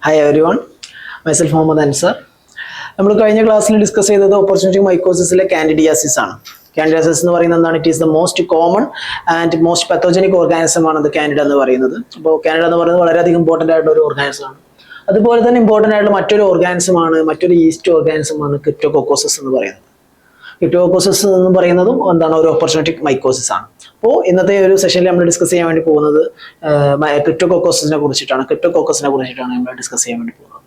Hi everyone, myself Mohammad Ansar. നമ്മൾ കഴിഞ്ഞ ക്ലാസ്സിൽ ഡിസ്കസ് ചെയ്തത് ഓപ്പർച്യൂണിറ്റി മൈക്കോസിസിലെ കാൻഡിഡിയാസിസ് ആണ്. കാൻഡിഡിയാസിസ് എന്ന് പറയുന്നത് എന്താണ്? It is the most common and most പത്തോജനിക് organism ആണ് കാൻഡിഡ എന്ന് പറയുന്നത്. അപ്പോൾ കാൻഡിഡ എന്ന് പറയുന്നത് വളരെയധികം ഇമ്പോർട്ടൻ്റ് ആയിട്ടുള്ള ഒരു ഓർഗാനിസം ആണ്. അതുപോലെ തന്നെ ഇമ്പോർട്ടൻ്റ് ആയിട്ടുള്ള മറ്റൊരു ഓർഗാനിസം ആണ്, മറ്റൊരു ഈസ്റ്റ് ഓർഗാനിസം ആണ് ക്രിപ്റ്റോകോക്കോസസ് എന്ന് പറയുന്നത്. ക്രിപ്റ്റോകോക്കോസസ് എന്ന് പറയുന്നതും എന്താണ്? ഒരു ഓപ്പർച്യൂണിറ്റി മൈക്കോസിസ് ആണ്. അപ്പോൾ ഇന്നത്തെ ഒരു സെഷനിൽ നമ്മൾ ഡിസ്കസ് ചെയ്യാൻ വേണ്ടി പോകുന്നത് ക്രിപ്റ്റോകോക്കസിനെ കുറിച്ചിട്ടാണ് നമ്മൾ ഡിസ്കസ് ചെയ്യാൻ വേണ്ടി പോകുന്നത്.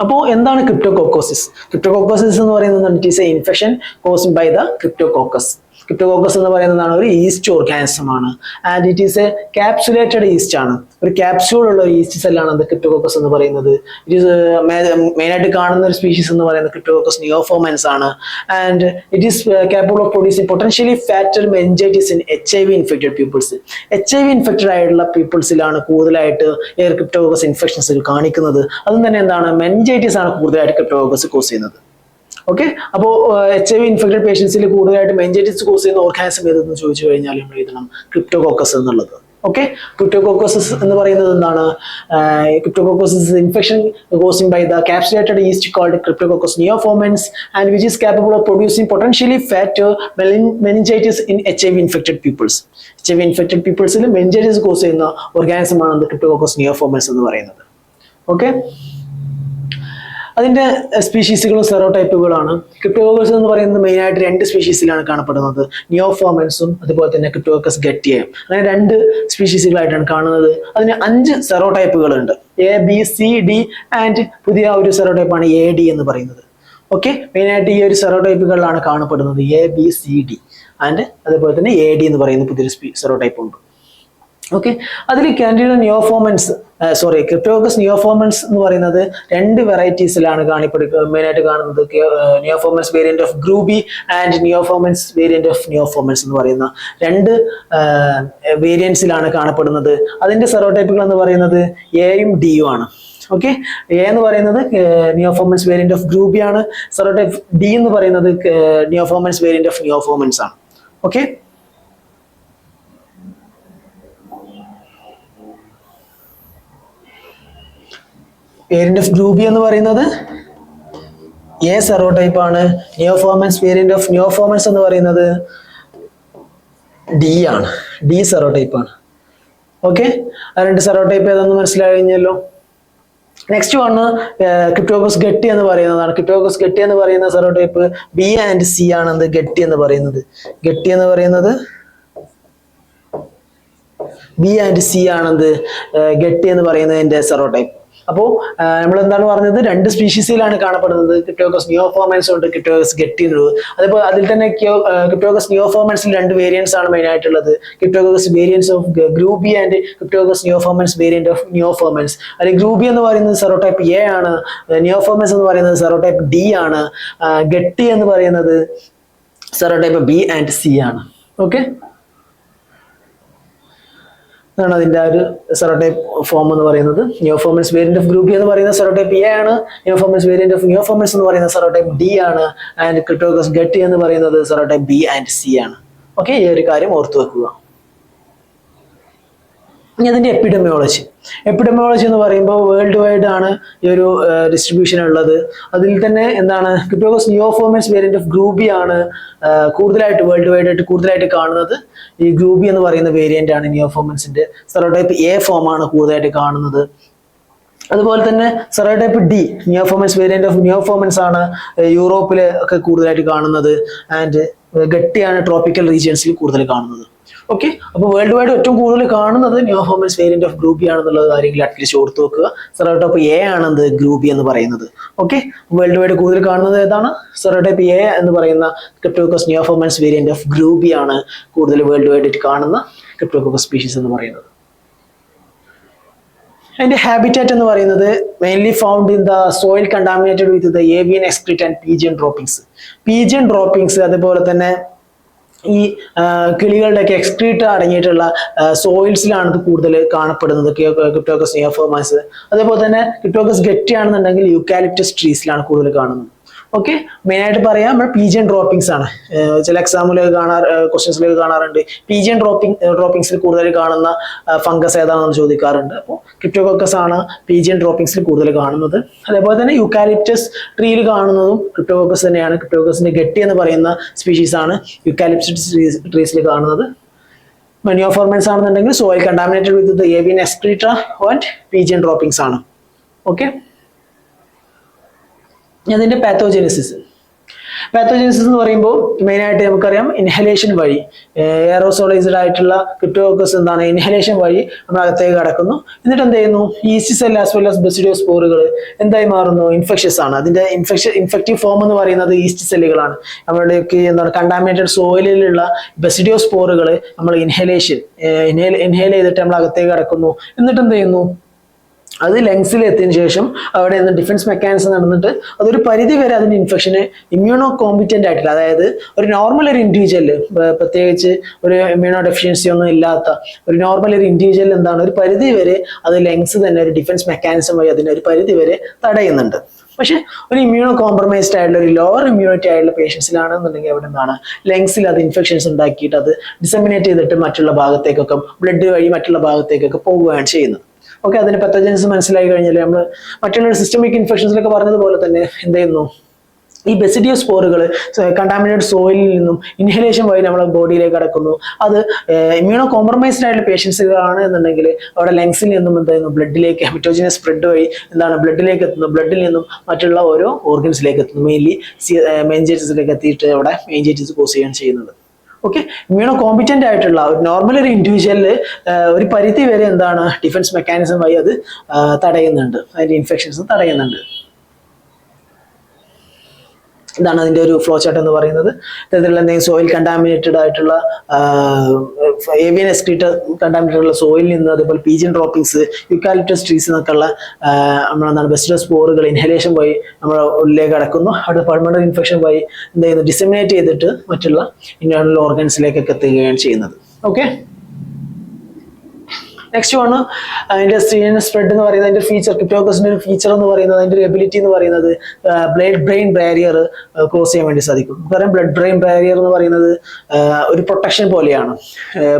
അപ്പോൾ എന്താണ് ക്രിപ്റ്റോകോക്കോസിസ്? ക്രിപ്റ്റോകോക്കോസിസ് എന്ന് പറയുന്നത് it is a infection caused by the cryptococcus. Cryptococcus എന്ന് പറയുന്നതാണ് ഒരു ഈസ്റ്റ് ഓർഗാനിസം ആണ്. And it is a capsulated yeast ആണ്. ഒരു ക്യാപ്സ്യൂൾ ഉള്ള ഒരു ഈസ്റ്റ് സെല്ലാണ് അത് ക്രിപ്റ്റോകോക്കസ് എന്ന് പറയുന്നത്. ഇറ്റ് ഈസ് മെയിനായിട്ട് കാണുന്ന ഒരു സ്പീഷീസ് എന്ന് പറയുന്നത് ക്രിപ്റ്റോകോക്കസ് നിയോഫോമൻസ് ആണ്. And it is capable of producing potentially fatal meningitis in HIV infected pupils. HIV infected ആയിട്ടുള്ള പീപ്പിൾസിലാണ് കൂടുതലായിട്ട് ക്രിപ്റ്റോകോക്കസ് ഇൻഫെക്ഷൻസ് കാണിക്കുന്നത്. അതും തന്നെ എന്താണ്? മെനിഞ്ചൈറ്റിസ് ആണ് കൂടുതലായിട്ട് ക്രിപ്റ്റോകോക്കസ് കോസ് ചെയ്യുന്നത്. ഓക്കെ, അപ്പോൾ HIV ഇൻഫെക്റ്റഡ് പേഷ്യൻസിൽ കൂടുതലായിട്ട് മെനിഞ്ചൈറ്റിസ് കോസ് ചെയ്യുന്ന ഓർഗാനിസം ഏതെന്ന് ചോദിച്ചു കഴിഞ്ഞാൽ നമ്മൾ എഴുതണം ക്രിപ്റ്റോകോക്കസ് എന്നുള്ളത്. ഓക്കെ, ക്രിപ്റ്റോകോക്കോസിസ് എന്ന് പറയുന്നത് എന്താണ്? Cryptococcosis infection causing by the capsulated yeast called cryptococcus neoformans and which is capable of producing potentially fatal meningitis in HIV infected pupils. HIV infected പീപ്പിൾസിൽ മെനിഞ്ചൈറ്റിസ് കോസ് ചെയ്യുന്ന ഓർഗാനിസം ആണ് cryptococcus neoformans എന്ന് പറയുന്നത്. Okay, അതിന്റെ സ്പീഷീസുകളും സെറോടൈപ്പുകളാണ്. Cryptococcus എന്ന് പറയുന്നത് main ആയിട്ട് രണ്ട് സ്പീഷീസിലാണ് കാണപ്പെടുന്നത്, നിയോഫോമൻസും അതുപോലെ തന്നെ ക്രിപ്റ്റോകോക്കസ് ഗട്ടിയയും. അങ്ങനെ രണ്ട് സ്പീഷീസുകളായിട്ടാണ് കാണുന്നത്. അതിന് 5 സെറോടൈപ്പുകളുണ്ട്, ABCD ആൻഡ് പുതിയ ഒരു സെറോടൈപ്പാണ് AD എന്ന് പറയുന്നത്. ഓക്കെ, മെയിൻ ആയിട്ട് ഈ ഒരു സെറോടൈപ്പുകളിലാണ് കാണപ്പെടുന്നത് ABCD ആൻഡ് അതുപോലെ തന്നെ AD എന്ന് പറയുന്ന പുതിയൊരു സെറോടൈപ്പ് ഉണ്ട്. ഓക്കെ, അതിൽ കാൻഡിഡ നിയോഫോമൻസ് ക്രിപ്റ്റോകോക്കസ് നിയോഫോമൻസ് എന്ന് പറയുന്നത് 2 വെറൈറ്റീസിലാണ് മെയിനായിട്ട് കാണുന്നത്. Neoformans variant of grubii and neoformans variant of neoformans എന്ന് പറയുന്ന 2 വേരിയൻസിലാണ് കാണപ്പെടുന്നത്. അതിന്റെ സെറോടൈപ്പുകൾ എന്ന് പറയുന്നത് എയും ഡിയും ആണ്. ഓക്കെ, എ എന്ന് പറയുന്നത് നിയോഫോമൻസ് വേരിയന്റ് ഓഫ് ഗ്രൂബി ആണ്. സെറോടൈപ്പ് ഡി എന്ന് പറയുന്നത് നിയോഫോമൻസ് വേരിയന്റ് ഓഫ് നിയോഫോമൻസ് ആണ്. ഓക്കെ, വേരിയന്റ് ഓഫ് ഗ്രൂബി എന്ന് പറയുന്നത് എ സെറോടൈപ്പ് ആണ്. നിയോഫോമൻസ് വേരിയന്റ് ഓഫ് നിയോഫോമൻസ് എന്ന് പറയുന്നത് ഡി ആണ്, ഡി സെറോടൈപ്പ് ആണ്. ഓക്കെ, ആ 2 സെറോടൈപ്പ് ഏതാണെന്ന് മനസ്സിലായി കഴിഞ്ഞല്ലോ. നെക്സ്റ്റ് ആണ് ക്രിപ്റ്റോകോക്കസ് ഗട്ടി എന്ന് പറയുന്നതാണ്. ക്രിപ്റ്റോകോക്കസ് ഗട്ടി എന്ന് പറയുന്ന സെറോടൈപ്പ് ബി ആൻഡ് സി ആണെന്ത് ഗട്ടി എന്ന് പറയുന്നത്. ഗട്ടി എന്ന് പറയുന്നത് ബി ആൻഡ് സി ആണെന്ത് ഗട്ടി എന്ന് പറയുന്നതിന്റെ സെറോടൈപ്പ്. അപ്പോൾ നമ്മൾ എന്താണ് പറഞ്ഞത്? 2 സ്പീഷീസിലാണ് കാണപ്പെടുന്നത്. ക്രിപ്റ്റോകോക്കസ് നിയോഫോമൻസ് ഉണ്ട്, ക്രിപ്റ്റോകോക്കസ് ഗട്ടി എന്നുള്ളത്. അതേപോലെ അതിൽ തന്നെ ക്രിപ്റ്റോകോക്കസ് നിയോഫോമൻസിൽ 2 വേരിയൻസ് ആണ് മെയിൻ ആയിട്ടുള്ളത്, cryptococcus variants of grubii and cryptococcus neoformans variant of neoformans. അതിൽ ഗ്രൂബി എന്ന് പറയുന്നത് സെറോടൈപ്പ് എ ആണ്, നിയോഫോമൻസ് എന്ന് പറയുന്നത് സെറോടൈപ്പ് ഡി ആണ്, ഗട്ടി എന്ന് പറയുന്നത് സെറോടൈപ്പ് ബി ആൻഡ് സി ആണ്. ഓക്കെ, ാണ് അതിന്റെ ആ ഒരു സെറോടൈപ്പ് ഫോം എന്ന് പറയുന്നത്. നിയോഫോമൻസ് വേരിയന്റ് ഓഫ് ഗ്രൂബി എന്ന് പറയുന്ന സെറോടൈപ്പ് എ ആണ്, നിയോഫോമൻസ് വേരിയന്റ് ഓഫ് നിയോഫോമൻസ് എന്ന് പറയുന്ന സെറോടൈപ്പ് ഡി ആണ്, ആൻഡ് ക്രിപ്റ്റോകോക്കസ് ഗട്ടി എന്ന് പറയുന്നത് സെറോടൈപ്പ് ബി ആൻഡ് സി ആണ്. ഓക്കെ, ഈ ഒരു കാര്യം ഓർത്തു വെക്കുക. ഇനി അതിന്റെ എപ്പിഡെമിയോളജി എന്ന് പറയുമ്പോൾ വേൾഡ് വൈഡ് ആണ് ഈ ഒരു ഡിസ്ട്രിബ്യൂഷൻ ഉള്ളത്. അതിൽ തന്നെ എന്താണ്? ക്രിപ്റ്റോകോക്കസ് നിയോഫോമൻസ് വേരിയന്റ് ഓഫ് ഗ്രൂബി ആണ് കൂടുതലായിട്ട് വേൾഡ് വൈഡ് ആയിട്ട് കൂടുതലായിട്ട് കാണുന്നത്. ഈ ഗ്രൂബി എന്ന് പറയുന്ന വേരിയന്റ് ആണ് നിയോഫോമൻസിന്റെ. സെറോടൈപ്പ് എ ഫോം ആണ് കൂടുതലായിട്ട് കാണുന്നത്. അതുപോലെ തന്നെ സെറോടൈപ്പ് ഡി നിയോഫോമൻസ് വേരിയന്റ് ഓഫ് നിയോഫോമൻസ് ആണ് യൂറോപ്പിൽ ഒക്കെ കൂടുതലായിട്ട് കാണുന്നത്. ആൻഡ് ഗട്ടിയാണ് ട്രോപ്പിക്കൽ റീജിയൻസിൽ കൂടുതൽ കാണുന്നത്. ഓക്കെ, അപ്പോൾ വേൾഡ് വൈഡ് ഏറ്റവും കൂടുതൽ കാണുന്നത് നിയോഫോമൻസ് വേരിയന്റ് ഓഫ് ഗ്രൂബി ആണെന്നുള്ള കാര്യങ്ങൾ അറ്റ്ലീസ്റ്റ് ഓർത്ത് വെക്കുക. സെറോടൈപ്പ് എ ആണെന്ത് ഗ്രൂബി എന്ന് പറയുന്നത്. ഓക്കെ, വേൾഡ് വൈഡ് കൂടുതൽ കാണുന്നത് ഏതാണ്? സെറോടൈപ്പ് എ എന്ന് പറയുന്ന ക്രിപ്റ്റോകോക്കസ് നിയോഫോമൻസ് വേരിയന്റ് ഓഫ് ഗ്രൂബി ആണ് കൂടുതൽ വേൾഡ് വൈഡ് കാണുന്ന ക്രിപ്റ്റോകോക്കസ് സ്പീഷീസ് എന്ന് പറയുന്നത്. അതിന്റെ ഹാബിറ്റാറ്റ് എന്ന് പറയുന്നത് mainly found in the soil contaminated with the avian excrete and pigeon droppings. അതുപോലെ തന്നെ ഈ കിളികളുടെയൊക്കെ എക്സ്ക്രീറ്റ് അടങ്ങിയിട്ടുള്ള സോയിൽസിലാണ് ഇത് കൂടുതൽ കാണപ്പെടുന്നത് ക്രിപ്റ്റോകോക്കസ് നിയോഫോമൻസ്. അതേപോലെ തന്നെ ക്രിപ്റ്റോകോക്കസ് ഗട്ടി ആണെന്നുണ്ടെങ്കിൽ യൂക്കാലിപ്റ്റസ് ട്രീസിലാണ് കൂടുതൽ കാണുന്നത്. ഓക്കെ, മെയിൻ ആയിട്ട് പറയാം നമ്മൾ പീജിയൻ ഡ്രോപ്പിംഗ്സ് ആണ്. ചില എക്സാമ്പിളൊക്കെ ക്വസ്റ്റ്യൻസിലേക്ക് കാണാറുണ്ട് പീജിയൻ ഡ്രോപ്പിംഗ്സിൽ കൂടുതൽ കാണുന്ന ഫംഗസ് ഏതാണെന്ന് ചോദിക്കാറുണ്ട്. അപ്പോൾ ക്രിപ്റ്റോകോക്കസ് ആണ് പീജിയൻ ഡ്രോപ്പിംഗ്സിൽ കൂടുതൽ കാണുന്നത്. അതേപോലെ തന്നെ യൂക്കാലിപ്റ്റസ് ട്രീയിൽ കാണുന്നതും ക്രിപ്റ്റോകോക്കസ് തന്നെയാണ്. ക്രിപ്റ്റോകോക്കസിന്റെ ഗട്ടി എന്ന് പറയുന്ന സ്പീഷീസ് ആണ് യൂക്കാലിപ്റ്റസ് ട്രീസിൽ കാണുന്നത്. മെനിയോഫോർമൻസ് ആണെന്നുണ്ടെങ്കിൽ soil contaminated with the avian excreta and pigeon droppings ആണ്. ഓക്കെ, അതിന്റെ പാത്തോജെനിസിസ് എന്ന് പറയുമ്പോൾ മെയിൻ ആയിട്ട് നമുക്കറിയാം ഇൻഹലേഷൻ വഴി എയറോസോളൈസ്ഡ് ആയിട്ടുള്ള ക്രിപ്റ്റോകോക്കസ് എന്താണ് ഇൻഹലേഷൻ വഴി നമ്മൾ അകത്തേക്ക് കടക്കുന്നു. എന്നിട്ട് എന്ത് ചെയ്യുന്നു, yeast cell as well as ബെസിഡിയോസ്പോറുകൾ എന്തായി മാറുന്നു, ഇൻഫെക്ഷസ് ആണ്. അതിന്റെ ഇൻഫെക്റ്റീവ് ഫോം എന്ന് പറയുന്നത് ഈസ്റ്റ് സെല്ലുകളാണ്. നമ്മളുടെയൊക്കെ എന്താണ് കണ്ടാമിനേറ്റഡ് സോയിലിലുള്ള ബെസിഡിയോസ്പോറുകൾ നമ്മൾ ഇൻഹെയിൽ ചെയ്തിട്ട് നമ്മൾ അകത്തേക്ക് കടക്കുന്നു. എന്നിട്ട് എന്ത് ചെയ്യുന്നു, അത് ലങ്സിൽ എത്തിയതിനു ശേഷം അവിടെ നിന്ന് ഡിഫൻസ് മെക്കാനിസം നടന്നിട്ട് അതൊരു പരിധി വരെ അതിന്റെ ഇൻഫെക്ഷന് ഇമ്മ്യൂണോ കോമ്പിറ്റന്റ് ആയിട്ടില്ല, അതായത് ഒരു നോർമൽ ഒരു ഇൻഡിവിജ്വല് പ്രത്യേകിച്ച് ഒരു ഇമ്മ്യൂണോ ഡെഫിഷ്യൻസി ഒന്നും ഇല്ലാത്ത ഒരു നോർമൽ ഒരു ഇൻഡിവിജ്വൽ എന്താണ് ഒരു പരിധി വരെ അത് ലങ്സ് തന്നെ ഒരു ഡിഫൻസ് മെക്കാനിസം വഴി അതിനെ ഒരു പരിധി വരെ തടയുന്നുണ്ട്. പക്ഷെ ഒരു ഇമ്മ്യൂണോ കോംപ്രമൈസ്ഡ് ആയിട്ടുള്ള ഒരു ലോവർ ഇമ്മ്യൂണിറ്റി ആയിട്ടുള്ള പേഷ്യൻസിലാണെന്നുണ്ടെങ്കിൽ അവിടെ എന്താണ് ലങ്സിൽ അത് ഇൻഫെക്ഷൻസ് ഉണ്ടാക്കിയിട്ട് അത് ഡിസമിനേറ്റ് ചെയ്തിട്ട് മറ്റുള്ള ഭാഗത്തേക്കൊക്കെ ബ്ലഡ് വഴി മറ്റുള്ള ഭാഗത്തേക്കൊക്കെ പോകുകയാണ് ചെയ്യുന്നത്. ഓക്കെ, അതിന് പത്തോജൻസ് മനസ്സിലായി കഴിഞ്ഞാൽ നമ്മൾ മറ്റുള്ള സിസ്റ്റമിക് ഇൻഫെക്ഷൻസിലൊക്കെ പറഞ്ഞതുപോലെ തന്നെ എന്ത് ചെയ്യുന്നു, ഈ ബെസിഡിയോസ്പോറുകൾ കണ്ടാമിനേറ്റഡ് സോയിലിൽ നിന്നും ഇൻഹലേഷൻ വഴി നമ്മുടെ ബോഡിയിലേക്ക് കടക്കുന്നു. അത് ഇമ്മ്യൂണോ കോംപ്രമൈസ്ഡ് ആയിട്ടുള്ള പേഷ്യൻസുകളാണ് എന്നുണ്ടെങ്കിൽ അവിടെ ലങ്സിൽ നിന്നും എന്ത് ചെയ്യുന്നു, ബ്ലഡിലേക്ക് ഹെമറ്റോജിനസ് സ്പ്രെഡ് വഴി എന്താണ് ബ്ലഡിലേക്ക് എത്തുന്നു. ബ്ലഡിൽ നിന്നും മറ്റുള്ള ഓരോ ഓർഗൻസിലേക്ക് എത്തുന്നു. മെയിൻലി മെനിഞ്ചൈറ്റിസിലേക്ക് എത്തിയിട്ട് അവിടെ മെനിഞ്ചൈറ്റിസ് കോസ് ചെയ്യുകയാണ് ചെയ്യുന്നത്. ഓക്കെ, ഇമ്മ്യൂണോ കോമ്പിറ്റന്റ് ആയിട്ടുള്ള ഒരു നോർമൽ ഒരു ഇൻഡിവിജ്വലില് ഒരു പരിധി വരെ എന്താണ് ഡിഫൻസ് മെക്കാനിസം വഴി അത് തടയുന്നുണ്ട്, അതിന്റെ ഇൻഫെക്ഷൻസ് തടയുന്നുണ്ട്. ഇതാണ് അതിന്റെ ഒരു ഫ്ലോ ചാർട്ട് എന്ന് പറയുന്നത്. ഇത്തരത്തിലുള്ള എന്തെങ്കിലും സോയിൽ കണ്ടാമിനേറ്റഡ് ആയിട്ടുള്ള ഏവിയൻ എക്സ്ക്രീറ്റ കണ്ടാമിനേറ്റഡ് ഉള്ള സോയിലിൽ നിന്ന്, അതേപോലെ പീജിയൻ ഡ്രോപ്പിംഗ്സ്, യൂക്കാലിപ്റ്റസ് ട്രീസ് എന്നൊക്കെയുള്ള നമ്മളെന്താണ് ബെസിഡിയോസ്പോറുകൾ ഇൻഹലേഷൻ വഴി നമ്മുടെ ഉള്ളിലേക്ക് കടക്കുന്നു. അവിടെ പൾമണറി ഇൻഫെക്ഷൻ വഴി എന്ത് ചെയ്യുന്നു, ഡിസമിനേറ്റ് ചെയ്തിട്ട് മറ്റുള്ള ഇന്റേണൽ ഓർഗൻസിലേക്കൊക്കെ എത്തുകയാണ് ചെയ്യുന്നത്. ഓക്കെ, നെക്സ്റ്റ് ആണ് അതിന്റെ സ്പ്രെഡ് എന്ന് പറയുന്നത്. അതിന്റെ ഫീച്ചർ, ക്രിപ്റ്റോകോക്കസിന്റെ ഒരു ഫീച്ചർ എന്ന് പറയുന്നത്, അതിന്റെ ഒരു എബിലിറ്റി എന്ന് പറയുന്നത് ബ്ലഡ് ബ്രെയിൻ ബാരിയർ ക്രോസ് ചെയ്യാൻ വേണ്ടി സാധിക്കും. നമുക്കറിയാം ബ്ലഡ് ബ്രെയിൻ ബാരിയർ എന്ന് പറയുന്നത് ഒരു പ്രൊട്ടക്ഷൻ പോലെയാണ്.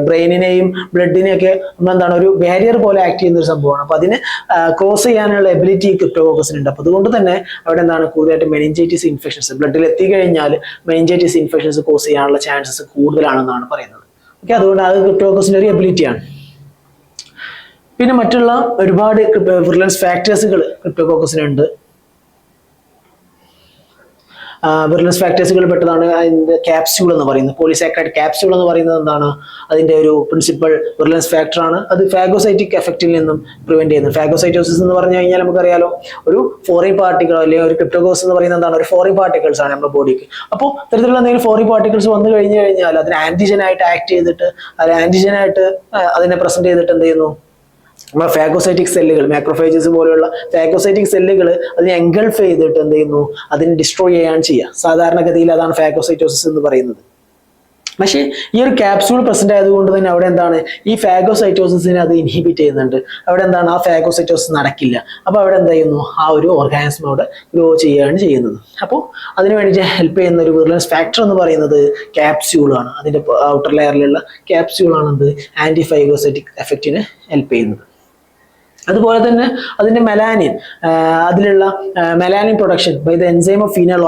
ബ്രെയിനിനെയും ബ്ലഡിനെയും ഒക്കെ എന്താണ് ഒരു ബാരിയർ പോലെ ആക്ട് ചെയ്യുന്ന ഒരു സംഭവമാണ്. അപ്പൊ അതിന് ക്രോസ് ചെയ്യാനുള്ള എബിലിറ്റി ക്രിപ്റ്റോകോക്കസിനുണ്ട്. അപ്പൊ അതുകൊണ്ട് തന്നെ അവിടെ എന്താണ് കൂടുതലായിട്ട് മെനിഞ്ചൈറ്റിസ് ഇൻഫെക്ഷൻസ് ബ്ലഡിൽ എത്തിക്കഴിഞ്ഞാൽ മെനിഞ്ചൈറ്റിസ് ഇൻഫെക്ഷൻസ് കോസ് ചെയ്യാനുള്ള ചാൻസസ് കൂടുതലാണെന്നാണ് പറയുന്നത്. ഓക്കെ, അതുകൊണ്ട് അത് ക്രിപ്റ്റോകോക്കസിന്റെ ഒരു എബിലിറ്റിയാണ്. പിന്നെ മറ്റുള്ള ഒരുപാട് വിർലൻസ് ഫാക്ടേഴ്സുകൾ ക്രിപ്റ്റോകോക്കസിനുണ്ട്. വിർലൻസ് ഫാക്ടേഴ്സുകൾ പെട്ടതാണ് അതിന്റെ ക്യാപ്സ്യൂൾ എന്ന് പറയുന്നത്. പോളിസാക്കറൈഡ് ക്യാപ്സ്യൂൾ എന്ന് പറയുന്നത് എന്താണ്, അതിന്റെ ഒരു പ്രിൻസിപ്പൽ വിർലൻസ് ഫാക്ടർ ആണ്. അത് ഫാഗോസൈറ്റിക് എഫക്റ്റിൽ നിന്നും പ്രിവെന്റ് ചെയ്യുന്നത്. ഫാഗോസൈറ്റോസിസ് എന്ന് പറഞ്ഞു കഴിഞ്ഞാൽ നമുക്കറിയാലോ ഒരു ഫോറിൻ പാർട്ടിക്കിൾ അല്ലെങ്കിൽ ഒരു ക്രിപ്റ്റോകോക്കസ് എന്ന് പറയുന്നത് എന്താണ്, ഒരു ഫോറിൻ പാർട്ടിക്കിൾസ് ആണ് നമ്മുടെ ബോഡിക്ക്. അപ്പോൾ ഇത്തരത്തിലുള്ള എന്തെങ്കിലും ഫോറിൻ പാർട്ടിക്കിൾസ് വന്നു കഴിഞ്ഞു കഴിഞ്ഞാൽ അതിന് ആന്റിജൻ ആയിട്ട് ആക്ട് ചെയ്തിട്ട് അത് ആന്റിജൻ ആയിട്ട് അതിനെ പ്രസന്റ് ചെയ്തിട്ട് എന്ത് ചെയ്യുന്നു, നമ്മുടെ ഫാഗോസൈറ്റിക് സെല്ലുകൾ, മാക്രോഫേജസ് പോലെയുള്ള ഫാഗോസൈറ്റിക് സെല്ലുകൾ അതിനെ എൻഗൾഫ് ചെയ്തിട്ട് എന്ത് ചെയ്യുന്നു, അതിനെ ഡിസ്ട്രോയ് ചെയ്യാൻ ചെയ്യുക. സാധാരണഗതിയിൽ അതാണ് ഫാഗോസൈറ്റോസിസ് എന്ന് പറയുന്നത്. പക്ഷേ ഈ ഒരു ക്യാപ്സ്യൂൾ പ്രസന്റ് ആയതുകൊണ്ട് തന്നെ അവിടെ എന്താണ് ഈ ഫാഗോസൈറ്റോസിസിനെ അത് ഇൻഹിബിറ്റ് ചെയ്യുന്നുണ്ട്. അവിടെ എന്താണ് ആ ഫാഗോസൈറ്റോസിസ് നടക്കില്ല. അപ്പോൾ അവിടെ എന്ത് ചെയ്യുന്നു, ആ ഒരു ഓർഗാനിസം അവിടെ ഗ്രോ ചെയ്യുകയാണ് ചെയ്യുന്നത്. അപ്പോൾ അതിന് വേണ്ടി ഹെൽപ്പ് ചെയ്യുന്ന ഒരു വിർലൻസ് ഫാക്ടർ എന്ന് പറയുന്നത് ക്യാപ്സ്യൂൾ ആണ്. അതിന്റെ ഔട്ടർ ലെയറിലുള്ള ക്യാപ്സ്യൂൾ ആണ് എന്ത് ആന്റി ഫാഗോസൈറ്റിക് എഫക്റ്റിന് ഹെൽപ്പ് ചെയ്യുന്നത്. അതുപോലെ തന്നെ അതിന്റെ മെലാനിൻ, അതിലുള്ള melanin production by the enzyme of phenyl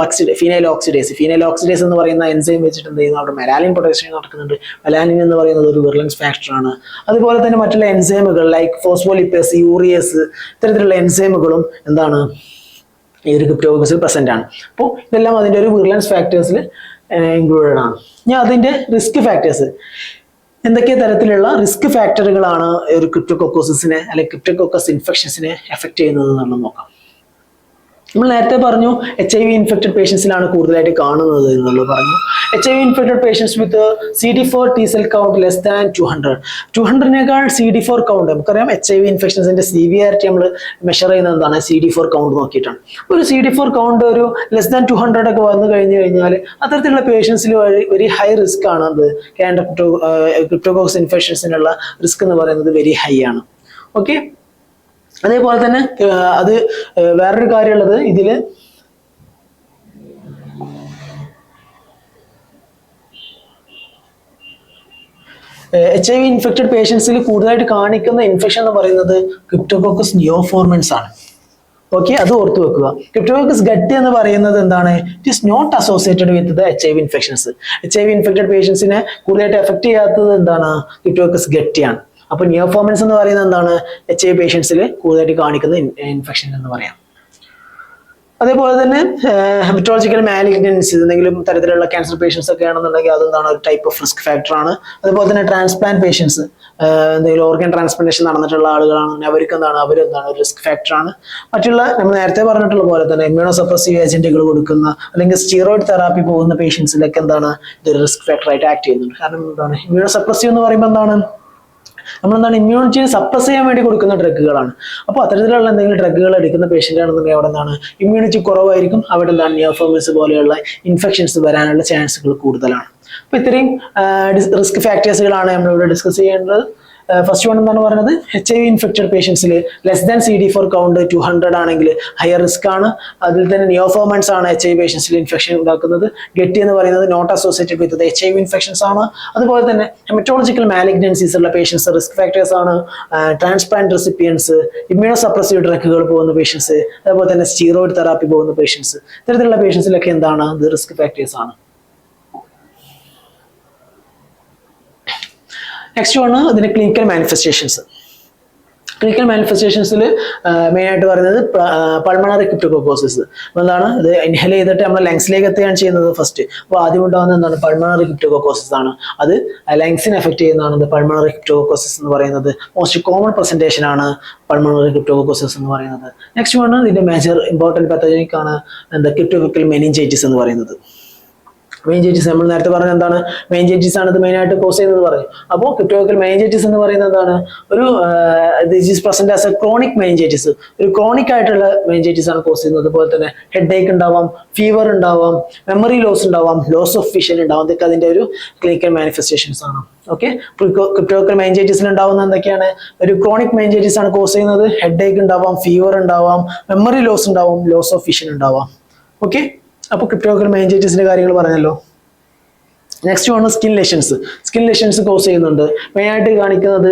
oxidase എന്ന് പറയുന്ന എൻസൈം വെച്ചിട്ട് എന്ത് ചെയ്യുന്നു, അവിടെ മെലാനിൻ പ്രൊഡക്ഷൻ നടക്കുന്നുണ്ട്. മെലാനിൻ എന്ന് പറയുന്നത് ഒരു വിർലൻസ് ഫാക്ടർ ആണ്. അതുപോലെ തന്നെ മറ്റുള്ള എൻസൈമുകൾ ലൈക്ക് ഫോസ്ഫോലിപ്പേസ്, യൂറിയസ്, ഇത്തരത്തിലുള്ള എൻസൈമുകളും എന്താണ് ഈ ഒരു ക്രിപ്റ്റോകോക്കസിൽ പ്രസന്റ് ആണ്. അപ്പോൾ ഇതെല്ലാം അതിന്റെ ഒരു വിർലൻസ് ഫാക്ടേഴ്സിൽ ഇൻക്ലൂഡഡ് ആണ്. ഇനി അതിന്റെ റിസ്ക് ഫാക്ടേഴ്സ്, എന്തൊക്കെ തരത്തിലുള്ള റിസ്ക് ഫാക്ടറുകളാണ് ഒരു ക്രിപ്റ്റോകോക്കസിനെ അല്ലെങ്കിൽ ക്രിപ്റ്റോകോക്കസ് ഇൻഫെക്ഷൻസിനെ എഫക്ട് ചെയ്യുന്നത് എന്നുള്ളത് നോക്കാം. നമ്മൾ നേരത്തെ പറഞ്ഞു HIV ഇൻഫെക്റ്റഡ് പേഷ്യൻസിലാണ് കൂടുതലായിട്ട് കാണുന്നത് എന്നുള്ളത് പറഞ്ഞു. HIV ഇൻഫെക്റ്റഡ് പേഷ്യൻസ് വിത്ത് CD4 T cell count less than 200 CD4 count. നമുക്കറിയാം HIV ഇൻഫെക്ഷൻസിന്റെ സിവിയാരിറ്റി നമ്മൾ മെഷർ ചെയ്യുന്നത് എന്താണ്, CD4 കൗണ്ട് നോക്കിയിട്ടാണ്. ഒരു CD4 കൗണ്ട് ഒരു ലെസ് ദാൻ 200 ഒക്കെ വന്നു കഴിഞ്ഞു കഴിഞ്ഞാൽ അത്തരത്തിലുള്ള പേഷ്യൻസിൽ വെരി ഹൈ റിസ്ക് ആണ്. അത് ക്രിപ്റ്റോകോക്കസ് ഇൻഫെക്ഷൻസിനുള്ള റിസ്ക് എന്ന് പറയുന്നത് വെരി ഹൈ ആണ്. ഓക്കെ, അതേപോലെ തന്നെ അത് വേറൊരു കാര്യമുള്ളത്, ഇതില് HIV ഇൻഫെക്റ്റഡ് പേഷ്യൻസിൽ കൂടുതലായിട്ട് കാണിക്കുന്ന ഇൻഫെക്ഷൻ എന്ന് പറയുന്നത് ക്രിപ്റ്റോകോക്കസ് നിയോഫോർമൻസ് ആണ്. ഓക്കെ, അത് ഓർത്ത് വെക്കുക. ക്രിപ്റ്റോകോക്കസ് ഗട്ടി എന്ന് പറയുന്നത് എന്താണ്? It is not associated with the HIV infections. HIV infected പേഷ്യൻസിനെ കൂടുതലായിട്ട് എഫക്ട് ചെയ്യാത്തത് എന്താണ്? ക്രിപ്റ്റോകോക്കസ് ഗട്ടിയാണ്. അപ്പൊ നിയോഫോർമൻസ് എന്ന് പറയുന്നത് എന്താണ്? HIV പേഷ്യൻസിൽ കൂടുതലായിട്ട് കാണിക്കുന്ന ഇൻഫെക്ഷൻ എന്ന് പറയാം. അതേപോലെ തന്നെ ഹെമറ്റോളജിക്കൽ മാലിഗ്നൻസീസ്, എന്തെങ്കിലും തരത്തിലുള്ള ക്യാൻസർ പേഷ്യൻസ് ഒക്കെ ആണെന്നുണ്ടെങ്കിൽ അതെന്താണ്? ഒരു ടൈപ്പ് ഓഫ് റിസ്ക് ഫാക്ടർ ആണ്. അതുപോലെ തന്നെ ട്രാൻസ്പ്ലാന്റ് പേഷ്യൻസ്, എന്തെങ്കിലും ഓർഗൻ ട്രാൻസ്പ്ലാന്റേഷൻ നടന്നിട്ടുള്ള ആളുകളാണ്, അവർക്ക് എന്താണ്? അവരെന്താണ്? ഒരു റിസ്ക് ഫാക്ടർ ആണ്. മറ്റുള്ള നമ്മൾ നേരത്തെ പറഞ്ഞിട്ടുള്ള പോലെ തന്നെ ഇമ്മ്യൂണോ സപ്രസീവ് ഏജന്റുകൾ കൊടുക്കുന്ന അല്ലെങ്കിൽ സ്റ്റിറോയിഡ് തെറാപ്പി പോകുന്ന പേഷ്യൻസിലൊക്കെ എന്താണ്? ഇതൊരു റിസ്ക് ഫാക്ടർ ആയിട്ട് ആക്ട് ചെയ്യുന്നുണ്ട്. കാരണം എന്താണ്? ഇമ്മ്യൂണോ സപ്രസീവ് എന്ന് പറയുമ്പോൾ എന്താണ്? നമ്മളെന്താണ്? ഇമ്മ്യൂണിറ്റിയെ സപ്രസ് ചെയ്യാൻ വേണ്ടി കൊടുക്കുന്ന ഡ്രഗുകളാണ്. അപ്പോൾ അത്തരത്തിലുള്ള എന്തെങ്കിലും ഡ്രഗുകൾ എടുക്കുന്ന പേഷ്യൻ്റ് ആണെന്നുണ്ടെങ്കിൽ അവിടെ എന്താണ്? ഇമ്മ്യൂണിറ്റി കുറവായിരിക്കും, അവിടെ എന്താണ്? നിയോഫോർമൻസ് പോലെയുള്ള ഇൻഫെക്ഷൻസ് വരാനുള്ള ചാൻസുകൾ കൂടുതലാണ്. അപ്പോൾ ഇത്രയും റിസ്ക് ഫാക്ടേഴ്സുകളാണ് നമ്മളിവിടെ ഡിസ്കസ് ചെയ്യേണ്ടത്. ഫസ്റ്റ് വൺ എന്താണ് പറയുന്നത്? HIV ഇൻഫെക്റ്റഡ് പേഷ്യൻസിൽ ലെസ് ദാൻ CD4 കൗണ്ട് 200 ആണെങ്കിൽ ഹയർ റിസ്ക് ആണ്. അതിൽ തന്നെ നിയോഫോർമൻസ് ആണ് HIV പേഷ്യൻസിൽ ഇൻഫെക്ഷൻ ഉണ്ടാക്കുന്നത്. ഗട്ടി എന്ന് പറയുന്നത് not associated with HIV infections ആണ്. അതുപോലെ തന്നെ ഹെമറ്റോളജിക്കൽ മാലിഗ്നൻസീസ് ഉള്ള പേഷ്യൻസ് റിസ്ക് ഫാക്ടേഴ്സ് ആണ്. ട്രാൻസ്പ്ലാന്റ് റെസിപ്പിയൻസ്, ഇമ്മ്യൂണോ സപ്രസീവ് ഡ്രഗുകൾ പോകുന്ന പേഷ്യൻസ്, അതുപോലെ തന്നെ സ്റ്റിറോയിഡ് തെറാപ്പി പോകുന്ന പേഷ്യൻസ്, ഇത്തരത്തിലുള്ള പേഷ്യൻസിലൊക്കെ എന്താണ്? ഇത് റിസ്ക് ഫാക്ടേഴ്സ് ആണ്. നെക്സ്റ്റ് ആണ് അതിന്റെ ക്ലിനിക്കൽ മാനിഫെസ്റ്റേഷൻസ്. ക്ലിനിക്കൽ മാനിഫെസ്റ്റേഷൻസിൽ മെയിൻ ആയിട്ട് പറയുന്നത് പൾമണറി ക്രിപ്റ്റോകോക്കോസിസ്. എന്താണ്? ഇത് ഇൻഹേൽ ചെയ്തിട്ട് നമ്മൾ ലങ്സിലേക്ക് എത്തുകയാണ് ചെയ്യുന്നത് ഫസ്റ്റ്. അപ്പോൾ ആദ്യം ഉണ്ടാകുന്ന എന്താണ്? പൾമണറി ക്രിപ്റ്റോകോക്കോസിസ് ആണ്. അത് ലങ്സിനെ എഫക്ട് ചെയ്യുന്നതാണ് പൾമണറി ക്രിപ്റ്റോകോക്കോസിസ് എന്ന് പറയുന്നത്. മോസ്റ്റ് കോമൺ പ്രസന്റേഷൻ ആണ് പൾമണറി ക്രിപ്റ്റോകോക്കോസിസ് എന്ന് പറയുന്നത്. നെക്സ്റ്റ് ആണ് ഇതിന്റെ മേജർ ഇമ്പോർട്ടന്റ് പാത്തോജനിക് ആണ് ക്രിപ്റ്റോകോക്കൽ മെനിഞ്ചൈറ്റിസ് എന്ന് പറയുന്നത്. മെനിഞ്ചൈറ്റിസ് നമ്മൾ നേരത്തെ പറഞ്ഞ എന്താണ്? മെനിഞ്ചൈറ്റിസ് ആണ് ഇത് മെയിൻ ആയിട്ട് കോസ് ചെയ്യുന്നത് പറഞ്ഞു. അപ്പോൾ ക്രിപ്റ്റോകോക്കൽ മെനിഞ്ചൈറ്റിസ് എന്ന് പറയുന്നത് എന്താണ്? ഒരു this is present as A chronic meningitis. ഒരു ക്രോണിക് ആയിട്ടുള്ള മെനിഞ്ചൈറ്റിസ് ആണ് കോസ് ചെയ്യുന്നത്. അതുപോലെ തന്നെ ഹെഡ് ഏക്ക് ഉണ്ടാവാം, ഫീവർ ഉണ്ടാവാം, മെമ്മറി ലോസ് ഉണ്ടാവാം, ലോസ് ഓഫ് വിഷൻ ഉണ്ടാവാം. ഇതൊക്കെ അതിന്റെ ഒരു ക്ലിനിക്കൽ മാനിഫെസ്റ്റേഷൻസ് ആണ്. ഓക്കെ, ക്രിപ്റ്റോകോക്കൽ മെനിഞ്ചൈറ്റിസിൽ ഉണ്ടാവുന്ന എന്തൊക്കെയാണ്? ഒരു ക്രോണിക് മെനിഞ്ചൈറ്റിസ് ആണ് കോസ് ചെയ്യുന്നത്. ഹെഡ് ഏക്ക് ഉണ്ടാവാം, ഫീവർ ഉണ്ടാവാം, മെമ്മറി ലോസ് ഉണ്ടാവാം, ലോസ് ഓഫ് വിഷൻ ഉണ്ടാവാം. ഓക്കെ, അപ്പോൾ ക്രിപ്റ്റോകോക്കൽ മെനിഞ്ചൈറ്റിസിന്റെ കാര്യങ്ങൾ പറഞ്ഞല്ലോ. നെക്സ്റ്റ് ആണ് സ്കിൻ ലെഷൻസ്. സ്കിൻ ലെഷൻസ് കോസ് ചെയ്യുന്നുണ്ട്. മെയിൻ ആയിട്ട് കാണിക്കുന്നത്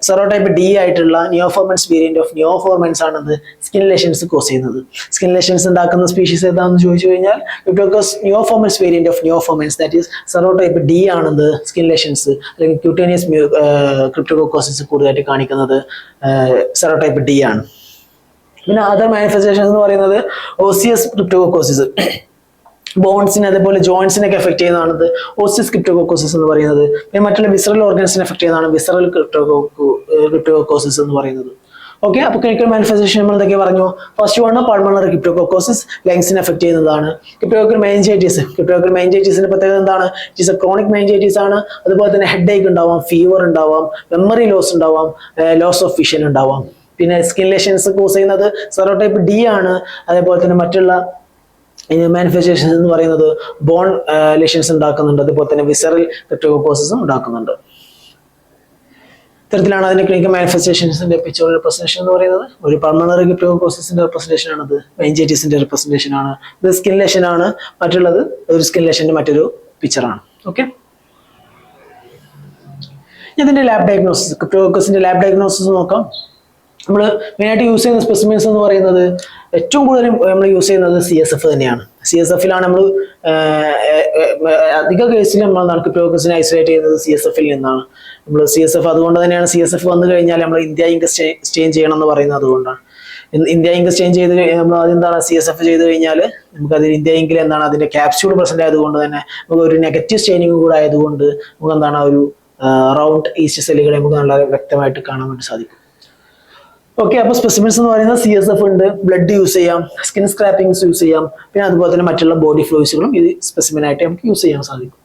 സെറോടൈപ്പ് D ആയിട്ടുള്ള നിയോഫോർമൻസ് വേരിയന്റ് ഓഫ് നിയോഫോർമൻസ് ആണത് സ്കിൻ ലെഷൻസ് കോസ് ചെയ്യുന്നത്. സ്കിൻ ലെഷൻസ് ഉണ്ടാക്കുന്ന സ്പീഷീസ് ഏതാണെന്ന് ചോദിച്ചു കഴിഞ്ഞാൽ cryptococcus neoformans variant of neoformans, that is serotype D ആണത് സ്കിൻ ലെഷൻസ്. അല്ലെങ്കിൽ ക്യൂട്ടേനിയസ് ക്രിപ്റ്റോകോക്കോസിസ് കൂടുതലായിട്ട് കാണിക്കുന്നത് സെറോടൈപ്പ് D ആണ്. പിന്നെ അതർ മാനിഫെസ്റ്റേഷൻസ് എന്ന് പറയുന്നത് ഓസിയസ് ക്രിപ്റ്റോകോക്കോസിസ്. ബോൺസിനെ അതേപോലെ ജോയിന്റ്സിനൊക്കെ എഫക്ട് ചെയ്യുന്നതാണ് ഓസിയസ് ക്രിപ്റ്റോകോക്കോസിസ് എന്ന് പറയുന്നത്. പിന്നെ മറ്റുള്ള വിസറൽ ഓർഗൻസിനെ എഫക്ട് ചെയ്യുന്നതാണ് വിസറൽ ക്രിപ്റ്റോകോക്കോസിസ് എന്ന് പറയുന്നത്. ഓക്കെ, അപ്പോൾ ക്ലിനിക്കൽ മാനിഫെസ്റ്റേഷൻ നമ്മൾ എന്തൊക്കെ പറഞ്ഞു? ഫസ്റ്റ് വൺ പൾമണറി ക്രിപ്റ്റോകോക്കോസിസ്, ലങ്സിനെ എഫക്ട് ചെയ്യുന്നതാണ്. Cryptococcal meningitis. ക്രിപ്റ്റോകോക്കൽ മെനിഞ്ചൈറ്റിസിന്റെ പ്രത്യേകത എന്താണ്? It is a chronic meningitis ആണ്. അതുപോലെ തന്നെ ഹെഡ് ഏക്ക് ഉണ്ടാവാം, ഫീവർ ഉണ്ടാവാം, മെമ്മറി ലോസ് ഉണ്ടാവാം, ലോസ് ഓഫ് വിഷൻ ഉണ്ടാവാം. പിന്നെ സ്കിൻ ലെഷൻസ് കോസ് ചെയ്യുന്നത് സെറോടൈപ്പ് D ആണ്. അതേപോലെ തന്നെ മറ്റുള്ള മാനിഫെസ്റ്റേഷൻസ് എന്ന് പറയുന്നത് ബോൺ ലെഷൻസ് ഉണ്ടാക്കുന്നുണ്ട്. അതുപോലെ തന്നെ വിസറൽ ക്രിപ്റ്റോകോക്കോസിസും ഉണ്ടാക്കുന്നുണ്ട്. ഇത്തരത്തിലാണ് അതിന്റെ ക്ലിനിക്കൽ മാനിഫെസ്റ്റേഷൻസിന്റെ പിക്ചർ റെപ്രസെന്റേഷൻ എന്ന് പറയുന്നത്. ഒരു പൾമണറി ക്രിപ്റ്റോകോക്കോസിന്റെ റെപ്രസെന്റേഷൻ ആണത്. മെനിഞ്ചൈറ്റിസിന്റെ റെപ്രസെന്റേഷൻ ആണ്. ഇത് സ്കിൻ ലെഷൻ ആണ്. മറ്റുള്ളത് ഒരു സ്കിൻ ലെഷന്റെ മറ്റൊരു പിക്ചറാണ്. ഓക്കെ, ഇതിന്റെ ലാബ് ഡയഗ്നോസിസ്, ക്രിപ്റ്റോകോക്കസിന്റെ ലാബ് ഡയഗ്നോസിസ് നോക്കാം. നമ്മൾ മെയിനായിട്ട് യൂസ് ചെയ്യുന്ന സ്പെസിമെൻസ് എന്ന് പറയുന്നത് ഏറ്റവും കൂടുതൽ നമ്മൾ യൂസ് ചെയ്യുന്നത് CSF തന്നെയാണ്. CSF-ലാണ് നമ്മൾ അധിക കേസിൽ നമ്മൾ ക്രിപ്റ്റോകോക്കസിനെ ഐസൊലേറ്റ് ചെയ്യുന്നത് CSF-ൽ നിന്നാണ്. നമ്മൾ CSF അതുകൊണ്ട് തന്നെയാണ് CSF വന്നു കഴിഞ്ഞാൽ നമ്മൾ ഇന്ത്യ ഇങ്ക് സ്റ്റെയിൻ ചെയ്യണം എന്ന് പറയുന്നത്. അതുകൊണ്ടാണ് ഇന്ത്യ ഇങ്ക് സ്റ്റെയിൻ ചെയ്ത് നമ്മൾ അതെന്താണ് CSF ചെയ്ത് കഴിഞ്ഞാൽ നമുക്ക് അതിൽ ഇന്ത്യ ഇങ്കിൽ എന്താണ് അതിന്റെ ക്യാപ്സ്യൂൾ പ്രസന്റ് ആയതുകൊണ്ട് തന്നെ നമുക്ക് ഒരു നെഗറ്റീവ് സ്റ്റെയിനിങ് കൂടെ ആയതുകൊണ്ട് നമുക്ക് എന്താണ് ഒരു റൗണ്ട് ഈസ്റ്റ് സെല്ലുകളെ നമുക്ക് നല്ല വ്യക്തമായിട്ട് കാണാൻ വേണ്ടി സാധിക്കും. ഓക്കെ, അപ്പോൾ സ്പെസിമെൻസ് എന്ന് പറയുന്നത് CSF ഉണ്ട്, ബ്ലഡ് യൂസ് ചെയ്യാം, സ്കിൻ സ്ക്രാപ്പിംഗ്സ് യൂസ് ചെയ്യാം, പിന്നെ അതുപോലെ തന്നെ മറ്റുള്ള ബോഡി ഫ്ലൂയിഡ്സുകളും ഇത് സ്പെസിമെൻ ആയിട്ട് നമുക്ക് യൂസ് ചെയ്യാൻ സാധിക്കും.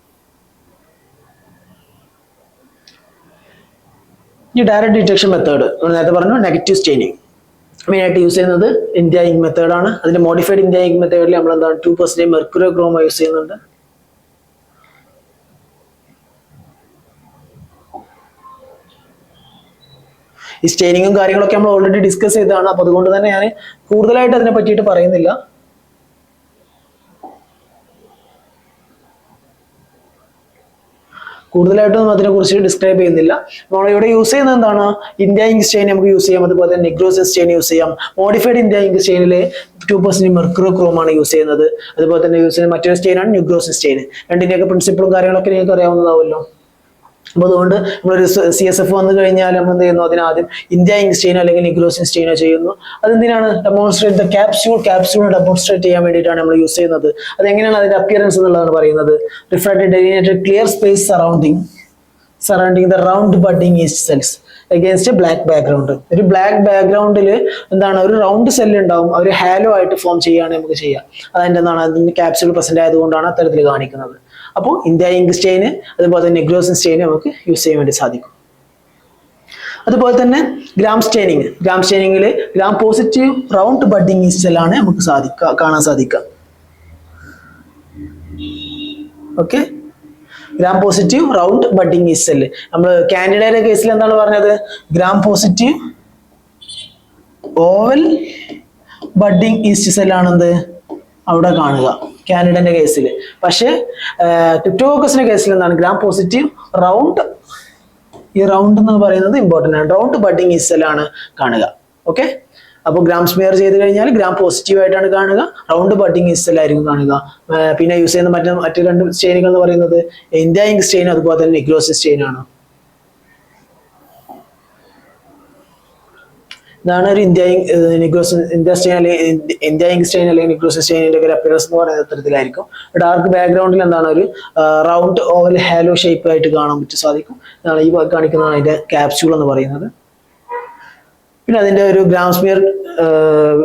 ഈ ഡയറക്റ്റ് ഡിറ്റക്ഷൻ മെത്തേഡ് നേരത്തെ പറഞ്ഞു നെഗറ്റീവ് സ്റ്റെയിനിങ്. മെയിൻ ആയിട്ട് യൂസ് ചെയ്യുന്നത് ഇന്ത്യ ഇങ്ക് മെത്തേഡാണ്. അതിന്റെ മോഡിഫൈഡ് ഇന്ത്യ ഇങ്ക് മെത്തേഡിൽ നമ്മൾ എന്താണ് 2% മെർക്കുറിയോക്രോമ യൂസ് ചെയ്യുന്നുണ്ട്. ഈ സ്റ്റെയിനിങ്ങും കാര്യങ്ങളൊക്കെ നമ്മൾ ഓൾറെഡി ഡിസ്കസ് ചെയ്തതാണ്. അപ്പൊ അതുകൊണ്ട് തന്നെ ഞാൻ കൂടുതലായിട്ട് അതിനെ പറ്റിയിട്ട് പറയുന്നില്ല. കൂടുതലായിട്ടൊന്നും അതിനെക്കുറിച്ച് ഡിസ്ക്രൈബ് ചെയ്യുന്നില്ല. നമ്മൾ ഇവിടെ യൂസ് ചെയ്യുന്നത് എന്താണ്? ഇന്ത്യ ഇങ്ക് സ്റ്റെയിൻ നമുക്ക് യൂസ് ചെയ്യാം, അതുപോലെ തന്നെ നെഗ്രോസിസ് സ്റ്റെയിൻ യൂസ് ചെയ്യാം. മോഡിഫൈഡ് ഇന്ത്യ ഇങ്ക് സ്റ്റെയിനിൽ 2% മെർക്കുറിയോക്രോം ആണ് യൂസ് ചെയ്യുന്നത്. അതുപോലെ തന്നെ യൂസ് ചെയ്യുന്ന മറ്റൊരു സ്റ്റെയിനാണ് നെഗ്രോസിസ് സ്റ്റെയിൻ. രണ്ടിന്റെയൊക്കെ പ്രിൻസിപ്പിളും കാര്യങ്ങളൊക്കെ നിങ്ങൾക്ക് അറിയാവുന്നതാവുമല്ലോ. അപ്പോൾ അതുകൊണ്ട് നമ്മളൊരു CSF വന്നു കഴിഞ്ഞാൽ നമ്മൾ എന്ത് ചെയ്യുന്നു? അതിനാദ്യം ഇന്ത്യ ഇങ്ക് സ്റ്റെയിനോ അല്ലെങ്കിൽ നെഗ്രോസിൻ സ്റ്റെയിനോ ചെയ്യുന്നു. അതെന്തിനാണ്? ഡെമോൺസ്ട്രേറ്റ് ദ ക്യാപ്സ്യൂൾ ഡെമോൺസ്ട്രേറ്റ് ചെയ്യാൻ വേണ്ടിയിട്ടാണ് നമ്മൾ യൂസ് ചെയ്യുന്നത്. അതെങ്ങനെയാണ് അതിന്റെ അപ്പിയറൻസ് എന്നുള്ളതാണ് പറയുന്നത്. Refracted delineated clear space surrounding the round budding yeast cells against black background. ഒരു ബ്ലാക്ക് ബാക്ക്ഗ്രൗണ്ടിൽ എന്താണ്? ഒരു റൗണ്ട് സെല്ല് ഉണ്ടാവും, ഒരു ഹാലോ ആയിട്ട് ഫോം ചെയ്യുകയാണ് നമുക്ക് ചെയ്യാം. അതിന്റെ എന്താണ്? അതിന്റെ ക്യാപ്സ്യൂൾ പ്രസന്റ് ആയതുകൊണ്ടാണ് അത്തരത്തിൽ കാണിക്കുന്നത്. അപ്പോൾ ഇന്ത്യ ഇങ്ക് സ്റ്റെയിന് അതുപോലെ തന്നെ നെഗ്രോസിൻ സ്റ്റെയിന് നമുക്ക് യൂസ് ചെയ്യാൻ വേണ്ടി സാധിക്കും. അതുപോലെ തന്നെ ഗ്രാം സ്റ്റെയിനിങ്ങിൽ gram positive round budding yeast സെല്ലാണ് നമുക്ക് കാണാൻ സാധിക്കുക. Okay, gram positive round budding yeast cell. നമ്മൾ കാൻഡിഡയുടെ കേസിൽ എന്താണ് പറഞ്ഞത്? Gram positive oval budding yeast സെല്ലാണെന്ത് അവിടെ കാണുക കാൻഡിഡന്റെ കേസിൽ. പക്ഷേ ക്രിപ്റ്റോകോക്കസിന്റെ കേസിൽ എന്താണ്? ഗ്രാം പോസിറ്റീവ് റൗണ്ട്, ഈ റൗണ്ട് എന്ന് പറയുന്നത് ഇമ്പോർട്ടൻ്റ് ആണ്, റൗണ്ട് ബഡിങ് ഈസ്റ്റ് സെല്ലാണ് കാണുക. ഓക്കെ, അപ്പോൾ ഗ്രാം സ്മിയർ ചെയ്ത് കഴിഞ്ഞാൽ ഗ്രാം പോസിറ്റീവ് ആയിട്ടാണ് കാണുക, റൗണ്ട് ബഡിങ് ഈസ്റ്റ് സെല്ലായിരിക്കും കാണുക. പിന്നെ യൂസ് ചെയ്യുന്ന മറ്റു രണ്ട് സ്റ്റെയിനുകൾ എന്ന് പറയുന്നത് ഇന്ത്യ ഇങ്ക് സ്റ്റെയിൻ അതുപോലെ തന്നെ നെഗ്രോസിൻ സ്റ്റെയിൻ ആണ്. ഇതാണ് ഒരു ഇന്ത്യ ഇങ്ക് സ്റ്റെയിൻ അല്ലെങ്കിൽ നെഗ്രോസിൻ സ്റ്റെയിനിന്റെ ഒരു അപ്പിയറൻസ് എന്ന് പറയുന്ന തരത്തിലായിരിക്കും. ഡാർക്ക് ബാക്ക്ഗ്രൗണ്ടിൽ എന്താണ്? ഒരു റൗണ്ട് ഓവൽ ഹാലോ ഷേപ്പ് ആയിട്ട് കാണാൻ സാധിക്കും. ഇതാണ് ഈ കാണിക്കുന്നതാണ് അതിന്റെ ക്യാപ്സ്യൂൾ എന്ന് പറയുന്നത്. പിന്നെ അതിന്റെ ഒരു ഗ്രാം സ്മിയർ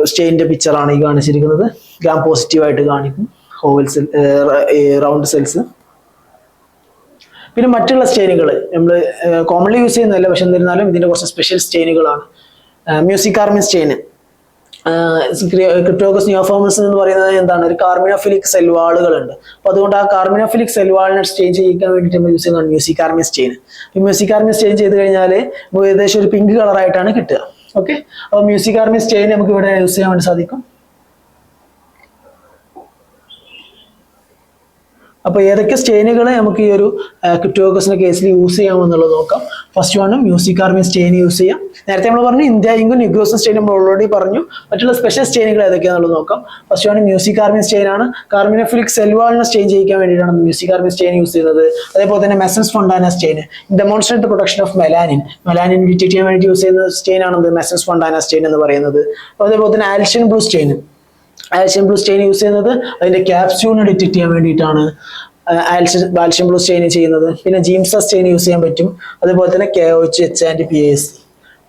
സ്റ്റെയിനിന്റെ പിക്ചറാണ് ഈ കാണിച്ചിരിക്കുന്നത്. ഗ്രാം പോസിറ്റീവ് ആയിട്ട് കാണിക്കും ഓവൽ സെൽ, റൗണ്ട് സെൽസ്. പിന്നെ മറ്റുള്ള സ്റ്റെയിനുകൾ നമ്മൾ കോമൺലി യൂസ് ചെയ്യുന്നതല്ല, പക്ഷെ എന്നിരുന്നാലും ഇതിന്റെ കുറച്ച് സ്പെഷ്യൽ സ്റ്റെയിനുകളാണ്. മ്യൂസിക് കാർമിൻ സ്റ്റെയിൻ, ക്രിപ്റ്റോകോക്കസ് നിയോഫോമസ് എന്ന് പറയുന്നത് എന്താണ്? ഒരു കാർമിനോഫിലിക് സെൽവാളുകളുണ്ട്. അപ്പൊ അതുകൊണ്ട് ആ കാർമിനോഫിലിക് സെൽവാളിനെ സ്റ്റെയിൻ ചെയ്യാൻ വേണ്ടിയിട്ട് നമ്മൾ യൂസ് ചെയ്യുന്നതാണ് മ്യൂസിക് കാർമിൻ സ്റ്റെയിൻ. ഈ മ്യൂസിക് കാർമിൻ സ്റ്റെയിൻ ചെയ്ത് കഴിഞ്ഞാൽ ഏകദേശം ഒരു പിങ്ക് കളറായിട്ടാണ് കിട്ടുക. ഓക്കെ, അപ്പോൾ മ്യൂസിക് കാർമിൻ സ്റ്റെയിൻ നമുക്ക് ഇവിടെ യൂസ് ചെയ്യാൻ വേണ്ടി സാധിക്കും. അപ്പോൾ ഏതൊക്കെ സ്റ്റെയിനുകൾ നമുക്ക് ഈ ഒരു ക്രിപ്റ്റോകോക്കസിന്റെ കേസിൽ യൂസ് ചെയ്യാമെന്നുള്ളത് നോക്കാം. First one mucicarmine stain use ചെയ്യാം. നേരത്തെ നമ്മൾ പറഞ്ഞു ഇന്ത്യ ഇങ്കും നെഗ്രോസിൻ സ്റ്റെയിൻ നമ്മൾ ഓൾറെഡി പറഞ്ഞു. മറ്റുള്ള സ്പെഷ്യൽ സ്റ്റെയിനുകൾ ഏതൊക്കെയാണെന്നുള്ളത് നോക്കാം. First one mucicarmine stain ആണ്. കാർമിനോഫിലിക് സെൽവാളിനെ സ്റ്റെയിൻ ചെയ്യിക്കാൻ വേണ്ടിയിട്ടാണ് മ്യൂസിക് കാർമിൻ സ്റ്റെയിൻ യൂസ് ചെയ്യുന്നത്. അതേപോലെ തന്നെ Masson's Fontana stain, demonstrate protection of melanin detect ചെയ്യാൻ വേണ്ടി യൂസ് ചെയ്യുന്ന സ്റ്റെയിൻ ആണ് മെസൻസ് ഫൊണ്ടാന സ്റ്റെയിൻ എന്ന് പറയുന്നത്. അതേപോലെ തന്നെ ആൽഷ്യൻ ബ്ലൂ സ്റ്റെയിൻ യൂസ് ചെയ്യുന്നത് അതിന്റെ ക്യാപ്സ്യൂളിനെ ഡിറ്റക്ട് ചെയ്യാൻ വേണ്ടിയിട്ടാണ് ആൽഷ്യൻ ബ്ലൂ സ്റ്റെയിൻ ചെയ്യുന്നത്. പിന്നെ ജീംസ സ്റ്റെയിൻ യൂസ് ചെയ്യാൻ പറ്റും. അതുപോലെ തന്നെ KOH, H and PAC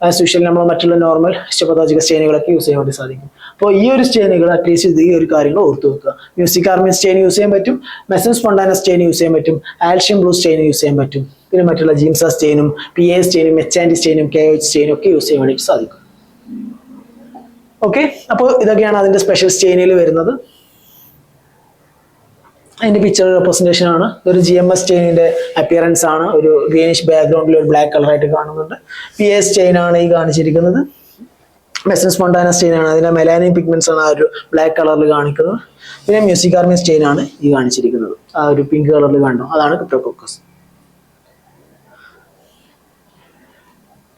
as usual നമ്മൾ മറ്റുള്ള നോർമൽ ഹിസ്റ്റോപത്തോളജിക്കൽ സ്റ്റെയിനുകളൊക്കെ യൂസ് ചെയ്യാൻ വേണ്ടി സാധിക്കും. അപ്പോൾ ഈ ഒരു സ്റ്റെയിനുകൾ അറ്റ്ലീസ്റ്റ് ഈ ഒരു കാര്യങ്ങൾ ഓർത്ത് വെക്കുക. മ്യൂസിക് കാർമിൻ സ്റ്റെയിൻ യൂസ് ചെയ്യാൻ പറ്റും, മെസൻസ് ഫൊണ്ടാന സ്റ്റെയിൻ യൂസ് ചെയ്യാൻ പറ്റും, ആൽഷ്യൻ ബ്ലൂ സ്റ്റെയിൻ യൂസ് ചെയ്യാൻ പറ്റും. പിന്നെ മറ്റുള്ള ജീംസ സ്റ്റെയിനും PA സ്റ്റെയിനും H and സ്റ്റെയിനും KOH സ്റ്റെയിനും ഒക്കെ യൂസ് ചെയ്യാൻ വേണ്ടി സാധിക്കും. ഓക്കെ, അപ്പോൾ ഇതൊക്കെയാണ് അതിന്റെ സ്പെഷ്യൽ സ്റ്റെയിനിൽ വരുന്നത്. അതിന്റെ പിക്ചർ റെപ്രസെന്റേഷൻ ആണ്. ഒരു GMS സ്റ്റെയിനിന്റെ അപ്പിയറൻസ് ആണ്. ഒരു ഗ്രീനിഷ് ബാക്ക്ഗ്രൗണ്ടിൽ ഒരു ബ്ലാക്ക് കളറായിട്ട് കാണുന്നുണ്ട്. PA സ്റ്റെയിൻ ആണ് ഈ കാണിച്ചിരിക്കുന്നത്. മെസൻസ് ഫൊണ്ടാന സ്റ്റെയിൻ ആണ്, അതിന്റെ മെലാനിൻ പിഗ്മെന്റ്സ് ആണ് ആ ഒരു ബ്ലാക്ക് കളറിൽ കാണിക്കുന്നത്. പിന്നെ മ്യൂസിക് കാർമിൻ സ്റ്റെയിൻ ആണ് ഈ കാണിച്ചിരിക്കുന്നത്, ആ ഒരു പിങ്ക് കളറിൽ കണ്ടോ, അതാണ് ക്രിപ്റ്റോകോക്കസ്.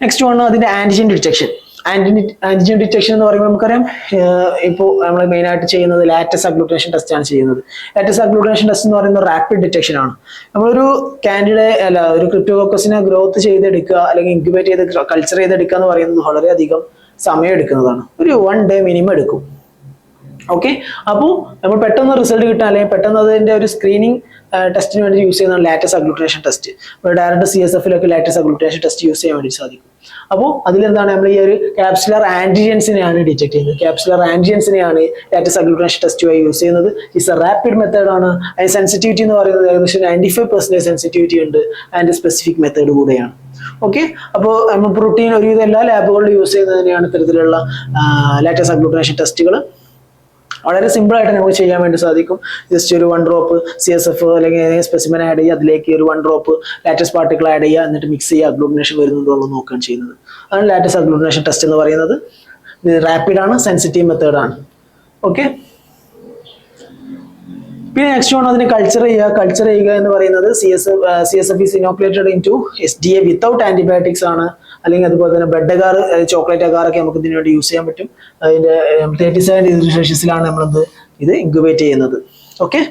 നെക്സ്റ്റ് വൺ അതിന്റെ ആന്റിജൻ ഡിറ്റക്ഷൻ. ആന്റിജൻ ഡിറ്റക്ഷൻ എന്ന് പറയുമ്പോൾ നമുക്കറിയാം, ഇപ്പോൾ നമ്മൾ മെയിൻ ആയിട്ട് ചെയ്യുന്നത് ലാറ്റസ് അഗ്ലൂട്ടിനേഷൻ ടെസ്റ്റ് ആണ് ചെയ്യുന്നത്. ലാറ്റസ് അഗ്ലൂട്ടിനേഷൻ ടെസ്റ്റ് എന്ന് പറയുന്നത് റാപ്പിഡ് ഡിറ്റക്ഷൻ ആണ്. നമ്മളൊരു ഒരു ക്രിപ്റ്റോകോക്കസിനെ ഗ്രോത്ത് ചെയ്തെടുക്കുക അല്ലെങ്കിൽ ഇൻക്യുബേറ്റ് ചെയ്ത് കൾച്ചർ ചെയ്തെടുക്കുക എന്ന് പറയുന്നത് വളരെയധികം സമയം എടുക്കുന്നതാണ്. ഒരു 1 day മിനിമം എടുക്കും. ഓക്കെ, അപ്പോൾ നമ്മൾ പെട്ടെന്ന് റിസൾട്ട് കിട്ടാൻ അല്ലെങ്കിൽ പെട്ടെന്ന് അതിന്റെ ഒരു സ്ക്രീനിങ് ടെസ്റ്റിന് വേണ്ടി യൂസ് ചെയ്യുന്ന ലാറ്റസ് അഗ്ലൂട്ടിനേഷൻ ടെസ്റ്റ്. ഡയറക്റ്റ് CSFലൊക്കെ ലാറ്റസ് അഗ്ലൂട്ടിനേഷൻ ടെസ്റ്റ് യൂസ് ചെയ്യാൻ വേണ്ടി സാധിക്കും. അപ്പോൾ അതിലെന്താണ്, നമ്മൾ ഈ ഒരു ക്യാപ്സുലർ ആന്റിജൻസിനെയാണ് ഡിറ്റക്ട് ചെയ്യുന്നത്. ക്യാപ്സുലർ ആന്റിജൻസിനെയാണ് ലാറ്റസ് അഗ്ലൂട്ടിനേഷൻ ടെസ്റ്റ് വഴി യൂസ് ചെയ്യുന്നത്. ഇറ്റ്സ് എ റാപ്പിഡ് മെത്തേഡ് ആണ്. അതിന് സെൻസിറ്റിവിറ്റി എന്ന് പറയുന്നത് ഏകദേശം 95% സെൻസിറ്റിവിറ്റി ഉണ്ട്. അതിന്റെ സ്പെസിഫിക് മെത്തേഡ് കൂടെയാണ്. ഓക്കെ, അപ്പോൾ നമ്മൾ പ്രോട്ടീൻ ഒരുവിധം എല്ലാ ലാബുകളിലും യൂസ് ചെയ്യുന്നതിനെയാണ് ഇത്തരത്തിലുള്ള ലാറ്റസ് അഗ്ലൂട്ടിനേഷൻ ടെസ്റ്റുകൾ. വളരെ സിമ്പിൾ ആയിട്ട് നമുക്ക് ചെയ്യാൻ വേണ്ടി സാധിക്കും. ജസ്റ്റ് ഒരു 1 ഡ്രോപ്പ് CSF അല്ലെങ്കിൽ ഏതെങ്കിലും സ്പെസിമെൻ ആഡ് ചെയ്യുക, അതിലേക്ക് ഒരു 1 ഡ്രോപ്പ് ലാറ്റസ് പാർട്ടിക്കിൾ ആഡ് ചെയ്യുക, എന്നിട്ട് മിക്സ് ചെയ്യുക, അഗ്ലൂട്ടിനേഷൻ വരുന്നുണ്ടോ എന്ന് നോക്കുകയാണ് ചെയ്യുന്നത്. അതാണ് ലാറ്റസ് അഗ്ലൂട്ടിനേഷൻ ടെസ്റ്റ് എന്ന് പറയുന്നത്. ഇത് റാപ്പിഡ് ആണ്, സെൻസിറ്റീവ് മെത്തേഡ് ആണ്. ഓക്കെ, പിന്നെ നെക്സ്റ്റ് ആണ് അതിന് കൾച്ചർ ചെയ്യുക എന്ന് പറയുന്നത് CSF is inoculated into SDA without antibiotics ആണ്. അല്ലെങ്കിൽ അതുപോലെ തന്നെ ബ്രെഡ് അഗാർ, ചോക്ലേറ്റ് അഗാറൊക്കെ നമുക്ക് ഇതിനു വേണ്ടി യൂസ് ചെയ്യാൻ പറ്റും. അതിന്റെ 37°C നമ്മളത് ഇത് ഇൻക്യുബേറ്റ് ചെയ്യുന്നത്. ഓക്കെ,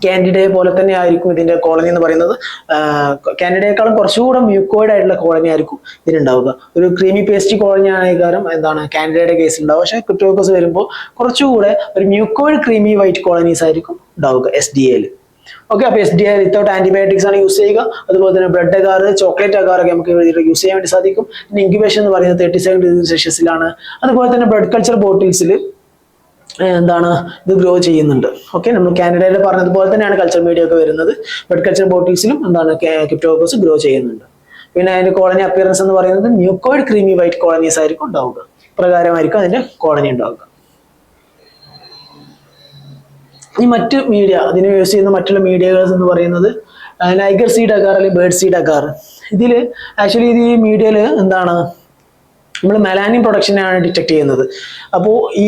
കാൻഡിഡയെ പോലെ തന്നെ ആയിരിക്കും ഇതിന്റെ കോളനി എന്ന് പറയുന്നത്. കാൻഡിഡയേക്കാളും കുറച്ചുകൂടെ മ്യൂക്കോയിഡ് ആയിട്ടുള്ള കോളനി ആയിരിക്കും ഇതിനുണ്ടാവുക. ഒരു ക്രീമി പേസ്റ്റി കോളനി ആണ് കാരണം എന്താണ് കാൻഡിഡയുടെ കേസ് ഉണ്ടാവുക. പക്ഷേ ക്രിപ്റ്റോക്കോക്കസ് വരുമ്പോൾ കുറച്ചുകൂടെ ഒരു മ്യൂക്കോയിഡ് ക്രീമി വൈറ്റ് കോളനീസ് ആയിരിക്കും ഉണ്ടാവുക SDAയിൽ. ഓക്കെ, അപ്പൊ SDA വിത്തൗട്ട് ആന്റിബയോട്ടിക്സ് ആണ് യൂസ് ചെയ്യുക. അതുപോലെ തന്നെ ബ്രെഡ് അഗാർ, ചോക്ലേറ്റ് അഗാറൊക്കെ നമുക്ക് യൂസ് ചെയ്യാൻ വേണ്ടി സാധിക്കും. പിന്നെ ഇൻക്യുബേഷൻ എന്ന് പറയുന്നത് 37°C. അതുപോലെ തന്നെ ബ്ലഡ് കൾച്ചർ ബോട്ടിൽസിൽ എന്താണ് ഇത് ഗ്രോ ചെയ്യുന്നുണ്ട്. ഓക്കെ, നമ്മൾ കാനഡയിൽ പറഞ്ഞതുപോലെ തന്നെയാണ് കൾച്ചർ മീഡിയ ഒക്കെ വരുന്നത്. ബ്ലഡ് കൾച്ചർ ബോട്ടിൽസിലും എന്താണ് ക്രിപ്റ്റോക്കോക്കസ് ഗ്രോ ചെയ്യുന്നുണ്ട്. പിന്നെ അതിന്റെ കോളനി അപ്പിയറൻസ് എന്ന് പറയുന്നത് മ്യൂക്കോയിഡ് ക്രീമി വൈറ്റ് കോളനീസ് ആയിരിക്കും ഉണ്ടാവുക. പ്രകാരമായിരിക്കും അതിന്റെ കോളനി ഉണ്ടാവുക. ഈ മറ്റ് മീഡിയ, അതിന് യൂസ് ചെയ്യുന്ന മറ്റുള്ള മീഡിയകൾസ് എന്ന് പറയുന്നത് നൈഗർ സീഡ് അഗാർ അല്ലെങ്കിൽ ബേർഡ് സീഡ് അഗാർ. ഇതിൽ ആക്ച്വലി ഇത് ഈ മീഡിയയിൽ എന്താണ് നമ്മൾ മെലാനിൻ പ്രൊഡക്ഷനെയാണ് ഡിറ്റക്ട് ചെയ്യുന്നത്. അപ്പോൾ ഈ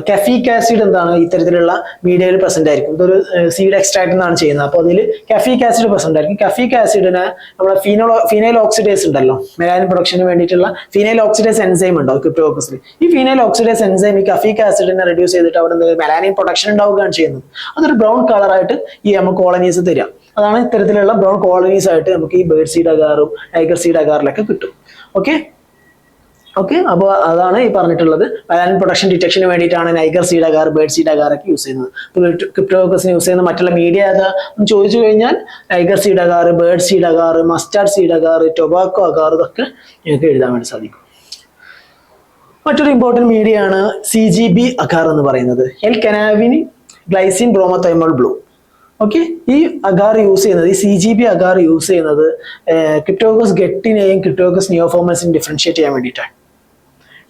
കഫീക് ആസിഡ് എന്താണ് ഇത്തരത്തിലുള്ള മീഡിയയിൽ പ്രസന്റ് ആയിരിക്കും. ഇതൊരു സീഡ് എക്സ്ട്രാക്ട് എന്നാണ് ചെയ്യുന്നത്. അപ്പോൾ അതിൽ കഫീക് ആസിഡ് പ്രസന്റ് ആയിരിക്കും. കഫീക് ആസിഡിന് നമ്മളെ ഫീനൈൽ ഓക്സിഡേസ് ഉണ്ടല്ലോ, മെലാനിൻ പ്രൊഡക്ഷന് വേണ്ടിയിട്ടുള്ള ഫീനൈൽ ഓക്സിഡേസ് എൻസൈം ഉണ്ടാവും ക്രിപ്റ്റോക്കോക്കസിൽ. ഈ ഫീനൈൽ ഓക്സിഡേസ് എൻസൈം ഈ കഫീക് ആസിഡിനെ റെഡ്യൂസ് ചെയ്തിട്ട് അവിടെ മെലാനിൻ പ്രൊഡക്ഷൻ ഉണ്ടാവുകയാണ് ചെയ്യുന്നത്. അതൊരു ബ്രൗൺ കളറായിട്ട് ഈ നമുക്ക് കോളനീസ് തരിക. അതാണ് ഇത്തരത്തിലുള്ള ബ്രൗൺ കോളനീസ് ആയിട്ട് നമുക്ക് ഈ ബേർഡ് സീഡ് അഗാറും ടൈഗർ സീഡ് അഗാറിലൊക്കെ കിട്ടും. ഓക്കെ, അപ്പോൾ അതാണ് ഈ പറഞ്ഞിട്ടുള്ളത്. മെലാനിൻ പ്രൊഡക്ഷൻ ഡിറ്റക്ഷന് വേണ്ടിയിട്ടാണ് niger seed agar, bird seed agar ഒക്കെ യൂസ് ചെയ്യുന്നത്. ക്രിപ്റ്റോക്കോക്കസിന് യൂസ് ചെയ്യുന്ന മറ്റുള്ള മീഡിയ ഏതാ എന്ന് ചോദിച്ചു കഴിഞ്ഞാൽ niger seed agar, bird seed agar, mustard seed agar, tobacco agar, ഇതൊക്കെ നിങ്ങൾക്ക് എഴുതാൻ വേണ്ടി സാധിക്കും. മറ്റൊരു ഇമ്പോർട്ടൻറ്റ് മീഡിയ ആണ് CGB അഗാർ എന്ന് പറയുന്നത്, എൽ കനാവിൻ ഗ്ലൈസിൻ ബ്രോമോതൈമോൾ ബ്ലൂ. ഓക്കെ, ഈ അഗാർ യൂസ് ചെയ്യുന്നത്, ഈ CGB അഗാർ യൂസ് ചെയ്യുന്നത് ക്രിപ്റ്റോക്കോക്കസ് ഗട്ടിനെയും ക്രിപ്റ്റോക്കോക്കസ് നിയോഫോർമൽസിനെയും ഡിഫറൻഷിയേറ്റ് ചെയ്യാൻ വേണ്ടിയിട്ടാണ്.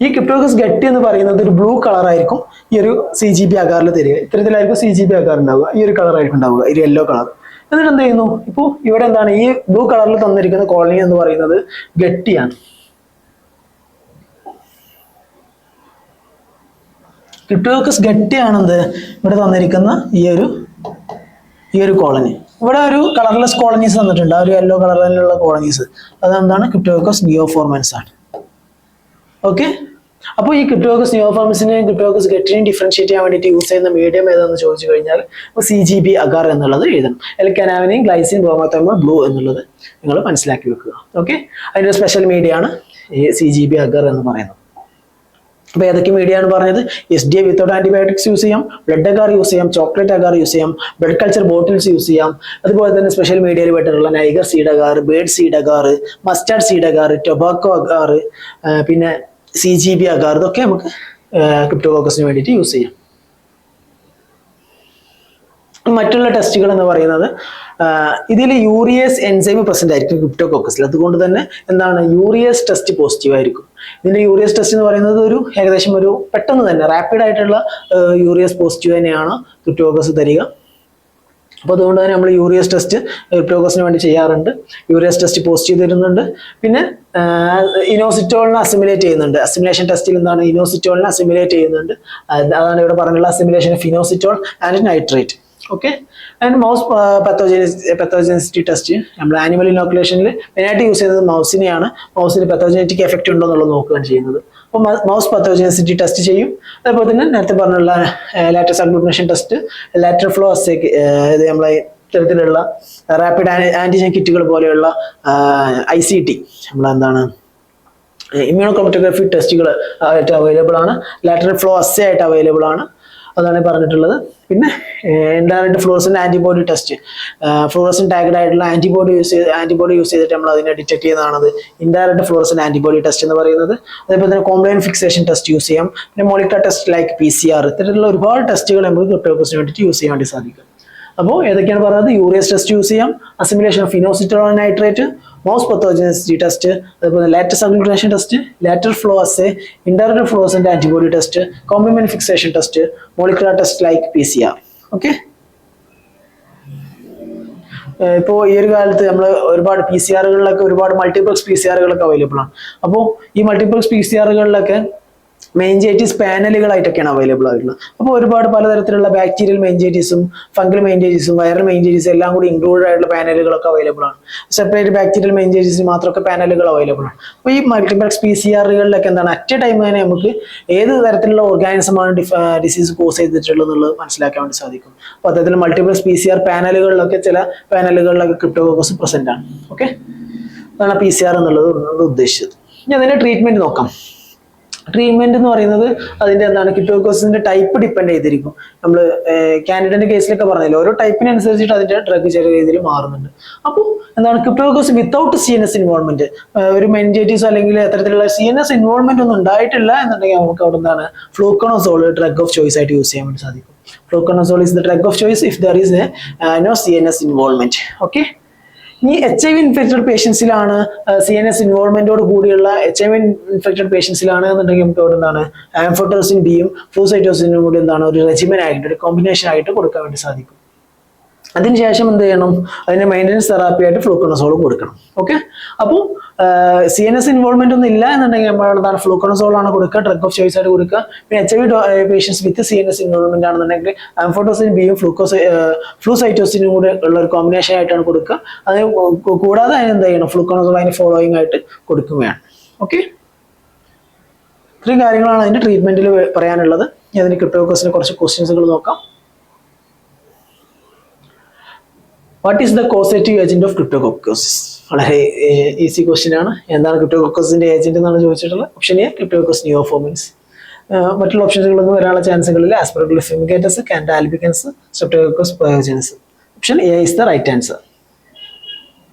ഈ ക്രിപ്റ്റോക്കോക്കസ് ഗട്ടി എന്ന് പറയുന്നത് ഒരു ബ്ലൂ കളർ ആയിരിക്കും ഈ ഒരു CGB അഗാറിൽ തരിക. ഇത്തരത്തിലായിരിക്കും CGB അഗാർ ഉണ്ടാവുക. ഈ ഒരു കളർ ആയിരിക്കും ഉണ്ടാവുക, ഒരു യെല്ലോ കളർ. എന്നിട്ട് എന്ത് ചെയ്യുന്നു, ഇപ്പോൾ ഇവിടെ എന്താണ് ഈ ബ്ലൂ കളറിൽ തന്നിരിക്കുന്ന കോളനി എന്ന് പറയുന്നത് ഗട്ടിയാണ്. ക്രിപ്റ്റോക്കോക്കസ് ഗട്ടിയാണെന്ത് ഇവിടെ തന്നിരിക്കുന്ന ഈ ഒരു കോളനി. ഇവിടെ ഒരു കളർലെസ് കോളനീസ് തന്നിട്ടുണ്ട്, ആ ഒരു യെല്ലോ കളറിലുള്ള കോളനീസ്. അതെന്താണ് ക്രിപ്റ്റോക്കോക്കസ് നിയോഫോർമൻസ് ആണ്. ഓക്കെ, അപ്പോൾ ഈ ക്രിപ്റ്റോക്കോക്കസ് നിയോഫോർമൻസിനെയും ക്രിപ്റ്റോക്കോക്കസ് ഗട്ടിനെയും ഡിഫറൻഷിയേറ്റ് ചെയ്യാൻ വേണ്ടിയിട്ട് യൂസ് ചെയ്യുന്ന മീഡിയം ഏതാണെന്ന് ചോദിച്ചു കഴിഞ്ഞാൽ CGB അഗാർ എന്നുള്ളത് എഴുതണം. എൽ കനാവിൻ ഗ്ലൈസിൻ ബ്രോമോതൈമോൾ ബ്ലൂ എന്നുള്ളത് നിങ്ങൾ മനസ്സിലാക്കി വെക്കുക. ഓക്കെ, അതിൻ്റെ സ്പെഷ്യൽ മീഡിയ ആണ് ഈ CGB അഗാർ എന്ന് പറയുന്നത്. അപ്പോൾ ഏതൊക്കെ മീഡിയ ആണ് പറഞ്ഞത്? SDA വിത്തൗട്ട് ആന്റിബയോട്ടിക്സ് യൂസ് ചെയ്യാം, ബ്ലഡ് അഗാർ യൂസ് ചെയ്യാം, ചോക്ലേറ്റ് അഗാർ യൂസ് ചെയ്യാം, ബ്ലഡ് കൾച്ചർ ബോട്ടിൽസ് യൂസ് ചെയ്യാം. അതുപോലെ തന്നെ സ്പെഷ്യൽ മീഡിയയിൽ പെട്ടിട്ടുള്ള niger seed agar, bird seed agar, mustard seed agar, tobacco agar, പിന്നെ CGB അഗാർ, ഇതൊക്കെ നമുക്ക് ക്രിപ്റ്റോക്കോക്കസിന് വേണ്ടിയിട്ട് യൂസ് ചെയ്യാം. മറ്റുള്ള ടെസ്റ്റുകൾ എന്ന് പറയുന്നത് ഇതിൽ യൂറിയേസ് എൻസൈം പ്രസന്റ് ആയിരിക്കും ക്രിപ്റ്റോക്കോക്കസിൽ. അതുകൊണ്ട് തന്നെ എന്താണ് യൂറിയേസ് ടെസ്റ്റ് പോസിറ്റീവ് ആയിരിക്കും. ഇതിന്റെ യൂറിയേസ് ടെസ്റ്റ് എന്ന് പറയുന്നത് ഒരു ഏകദേശം ഒരു പെട്ടെന്ന് തന്നെ റാപ്പിഡ് ആയിട്ടുള്ള യൂറിയേസ് പോസിറ്റീവ് തന്നെയാണ് ക്രിപ്റ്റോക്കോക്കസ് തരിക. അപ്പോൾ അതുകൊണ്ട് തന്നെ നമ്മൾ യൂറിയേസ് ടെസ്റ്റ് ക്രിപ്റ്റോക്കോക്കസിന് വേണ്ടി ചെയ്യാറുണ്ട്. യൂറിയേസ് ടെസ്റ്റ് പോസിറ്റീവ് തരുന്നുണ്ട്. പിന്നെ ഇനോസിറ്റോളിനെ അസിമുലേറ്റ് ചെയ്യുന്നുണ്ട്. അസിമുലേഷൻ ടെസ്റ്റിൽ എന്താണ് ഇനോസിറ്റോളിനെ അസിമുലേറ്റ് ചെയ്യുന്നുണ്ട്. അതാണ് ഇവിടെ പറഞ്ഞുള്ള assimilation of inositol and nitrate. Okay, and mouse pathogenicity test നമ്മൾ ആനിമൽ ഇനോക്കുലേഷനിൽ മെയിനായിട്ട് യൂസ് ചെയ്യുന്നത് മൗസിനെയാണ്. മൗസിന് പെത്തോജനറ്റിക് എഫക്റ്റ് ഉണ്ടോ എന്നുള്ളത് നോക്കുകയാണ് ചെയ്യുന്നത്. അപ്പോൾ മൗസ് പെത്തോജനിസിറ്റി ടെസ്റ്റ് ചെയ്യും. അതേപോലെ തന്നെ നേരത്തെ പറഞ്ഞുള്ള latex agglutination test, lateral flow അസേക്ക്, ഇത് നമ്മളെ ഇത്തരത്തിലുള്ള റാപ്പിഡ് ആന്റിജൻ കിറ്റുകൾ പോലെയുള്ള ICT നമ്മളെന്താണ് ഇമ്മ്യൂണോക്രോമറ്റോഗ്രഫി ടെസ്റ്റുകൾ ആയിട്ട് അവൈലബിൾ ആണ്. ലാറ്ററൽ ഫ്ലോ അസേ ആയിട്ട് അവൈലബിൾ ആണ്. അതാണ് പറഞ്ഞിട്ടുള്ളത്. പിന്നെ indirect fluorescent antibody test, fluorescent tagged ആയിട്ടുള്ള ആന്റിബോഡി യൂസ് ചെയ്തിട്ട് നമ്മൾ അതിനെ ഡിറ്റക്ട് ചെയ്യുന്നതാണ് ഇൻഡയറക്റ്റ് ഫ്ലൂറസെന്റ് ആന്റിബോഡി ടെസ്റ്റ് എന്ന് പറയുന്നത്. അതേപോലെ തന്നെ കോംപ്ലൈന്റ് ഫിക്സേഷൻ ടെസ്റ്റ് യൂസ് ചെയ്യാം. പിന്നെ മോളിക്കുലർ ടെസ്റ്റ് ലൈക്ക് PCR, ഇത്തരത്തിലുള്ള ഒരുപാട് ടെസ്റ്റുകൾ നമുക്ക് ക്രിപ്റ്റോക്കോക്കസിന് വേണ്ടിയിട്ട് യൂസ് ചെയ്യാൻ വേണ്ടി സാധിക്കും. അപ്പോൾ ഏതൊക്കെയാണ് പറയുന്നത്? യൂറിയേസ് ടെസ്റ്റ് യൂസ് ചെയ്യാം, assimilation of inositol nitrate, mouse pathogenicity test, അതേപോലെ latex agglutination test, lateral flow assay, indirect fluorescent antibody test, complement fixation test, molecular test like PCR. Okay, ഇപ്പോൾ ഈ ഒരു കാലത്ത് നമ്മൾ ഒരുപാട് PCR-കളിലൊക്കെ ഒരുപാട് മൾട്ടിപ്ലക്സ് PCR-കളൊക്കെ അവൈലബിൾ ആണ്. അപ്പോൾ ഈ മൾട്ടിപ്ലക്സ് PCR-കളിലൊക്കെ മെയിൻജൈറ്റിസ് പാനലുകളായിട്ടൊക്കെയാണ് അവൈലബിൾ ആയിട്ടുള്ളത്. അപ്പോൾ ഒരുപാട് പലതരത്തിലുള്ള ബാക്ടീരിയൽ മെയിൻജൈറ്റിസും ഫംഗൽ മെയിൻജൈറ്റിസും വൈറൽ മെയിൻജൈറ്റിസും എല്ലാം കൂടി ഇൻക്ലൂഡഡ് ആയിട്ടുള്ള പാനലുകളൊക്കെ അവൈലബിൾ ആണ്. സെപ്പറേറ്റ് ബാക്ടീരിയൽ മെയിൻജൈറ്റിസിന് മാത്രമൊക്കെ പാനലുകൾ അവൈലബിൾ ആണ്. അപ്പോൾ ഈ മൾട്ടിപ്ലക്സ് PCR-കളിലൊക്കെ എന്താണ് അറ്റ് എ ടൈം തന്നെ നമുക്ക് ഏത് തരത്തിലുള്ള ഓർഗാനിസമാണ് ഡിസീസ് കോസ് ചെയ്തിട്ടുള്ളത് എന്നുള്ളത് മനസ്സിലാക്കാൻ വേണ്ടി സാധിക്കും. അപ്പോൾ അത്തരത്തിൽ മൾട്ടിപ്ലക്സ് PCR പാനലുകളിലൊക്കെ ചില പാനലുകളിലൊക്കെ ക്രിപ്റ്റോകോക്കസ് പ്രസന്റ് ആണ്. ഓക്കെ, അതാണ് PCR എന്നുള്ളത് ഉദ്ദേശിച്ചത്. ഇനി അതിന്റെ ട്രീറ്റ്മെന്റ് നോക്കാം. ട്രീറ്റ്മെന്റ് എന്ന് പറയുന്നത് അതിന്റെ എന്താണ് ക്രിപ്റ്റോകോക്കസിന്റെ ടൈപ്പ് ഡിപ്പെൻഡ് ചെയ്തിരിക്കും. നമ്മൾ കാൻഡിഡന്റെ കേസിലൊക്കെ പറഞ്ഞില്ല, ഓരോ ടൈപ്പിനനുസരിച്ചിട്ട് അതിന്റെ ഡ്രഗ് ചെറിയ രീതിയിൽ മാറുന്നുണ്ട്. അപ്പോൾ എന്താണ് ക്രിപ്റ്റോകോക്കസ് വിത്തൗട്ട് CNS ഇൻവോൾവ്മെന്റ്, ഒരു മെനിഞ്ചൈറ്റിസ് അല്ലെങ്കിൽ അത്തരത്തിലുള്ള CNS ഇൻവോൾവ്മെന്റ് ഒന്നും ഉണ്ടായിട്ടില്ല എന്നുണ്ടെങ്കിൽ നമുക്ക് അവിടെ എന്താണ് ഫ്ലൂക്കോണസോൾ ഡ്രഗ് ഓഫ് ചോയ്സ് ആയിട്ട് യൂസ് ചെയ്യാൻ വേണ്ടി സാധിക്കും. Fluconazole is the drug of choice if there is no CNS involvement. Okay, ഈ HIV ഇൻഫെക്റ്റഡ് പേഷ്യൻസിലാണ് CNS ഇൻവോൾവ്മെന്റോട് കൂടിയുള്ള HIV ഇൻഫെക്റ്റഡ് പേഷ്യൻസിലാണ് എന്നുണ്ടെങ്കിൽ നമുക്ക് അവിടെ എന്താണ് ആംഫോട്ടോസിൻ ബിയും ഫ്ലൂസൈറ്റോസിനും കൂടി എന്താണ് ഒരു റെജിമൻ ആയിട്ട് ഒരു കോമ്പിനേഷൻ ആയിട്ട് കൊടുക്കാൻ വേണ്ടി സാധിക്കും. അതിനുശേഷം എന്ത് ചെയ്യണം, അതിന്റെ മെയിൻ്റനൻസ് തെറാപ്പി ആയിട്ട് ഫ്ലൂക്കോണസോളും കൊടുക്കണം. ഓക്കെ, അപ്പോൾ CNS ഇൻവോൾവ്മെന്റ് ഒന്നും ഇല്ല എന്നുണ്ടെങ്കിൽ നമ്മളെന്താണ് ഫ്ലൂക്കോണസോൾ ആണ് കൊടുക്കുക, ഡ്രഗ് ഓഫ് ചോയ്സ് ആയിട്ട് കൊടുക്കുക. പിന്നെ HIV പേഷ്യൻസ് വിത്ത് CNS ഇൻവോൾവ്മെന്റ് ആണെന്നുണ്ടെങ്കിൽ ആംഫോട്ടോസിൻ ബിയും ഫ്ലൂസൈറ്റോസിനും കൂടെ ഉള്ള ഒരു കോമ്പിനേഷൻ ആയിട്ടാണ് കൊടുക്കുക. അത് കൂടാതെ അതിന് എന്ത് ചെയ്യണം, ഫ്ലൂക്കോണസോൾ അതിന് ഫോളോയിങ് ആയിട്ട് കൊടുക്കുകയാണ്. ഓക്കെ, ഇത്രയും കാര്യങ്ങളാണ് അതിന്റെ ട്രീറ്റ്മെന്റിൽ പറയാനുള്ളത്. ഇനി അതിന് ക്രിപ്റ്റോകോക്കസിന് കുറച്ച് ക്വസ്റ്റ്യൻസുകൾ നോക്കാം. What is the causative agent of cryptococcosis? വളരെ ഈസി ക്വസ്റ്റ്യൻ ആണ്. എന്താണ് ക്രിപ്റ്റോകോക്കസിന്റെ ഏജന്റ് എന്നാണ് ചോദിച്ചിട്ടുള്ളത്. Option A cryptococcus neoformans. മറ്റുള്ള ഓപ്ഷനുകളൊന്നും വരാനുള്ള ചാൻസുകളിൽ aspergillus fumigatus, candida albicans, streptococcus pyogenes. Option A is the right answer.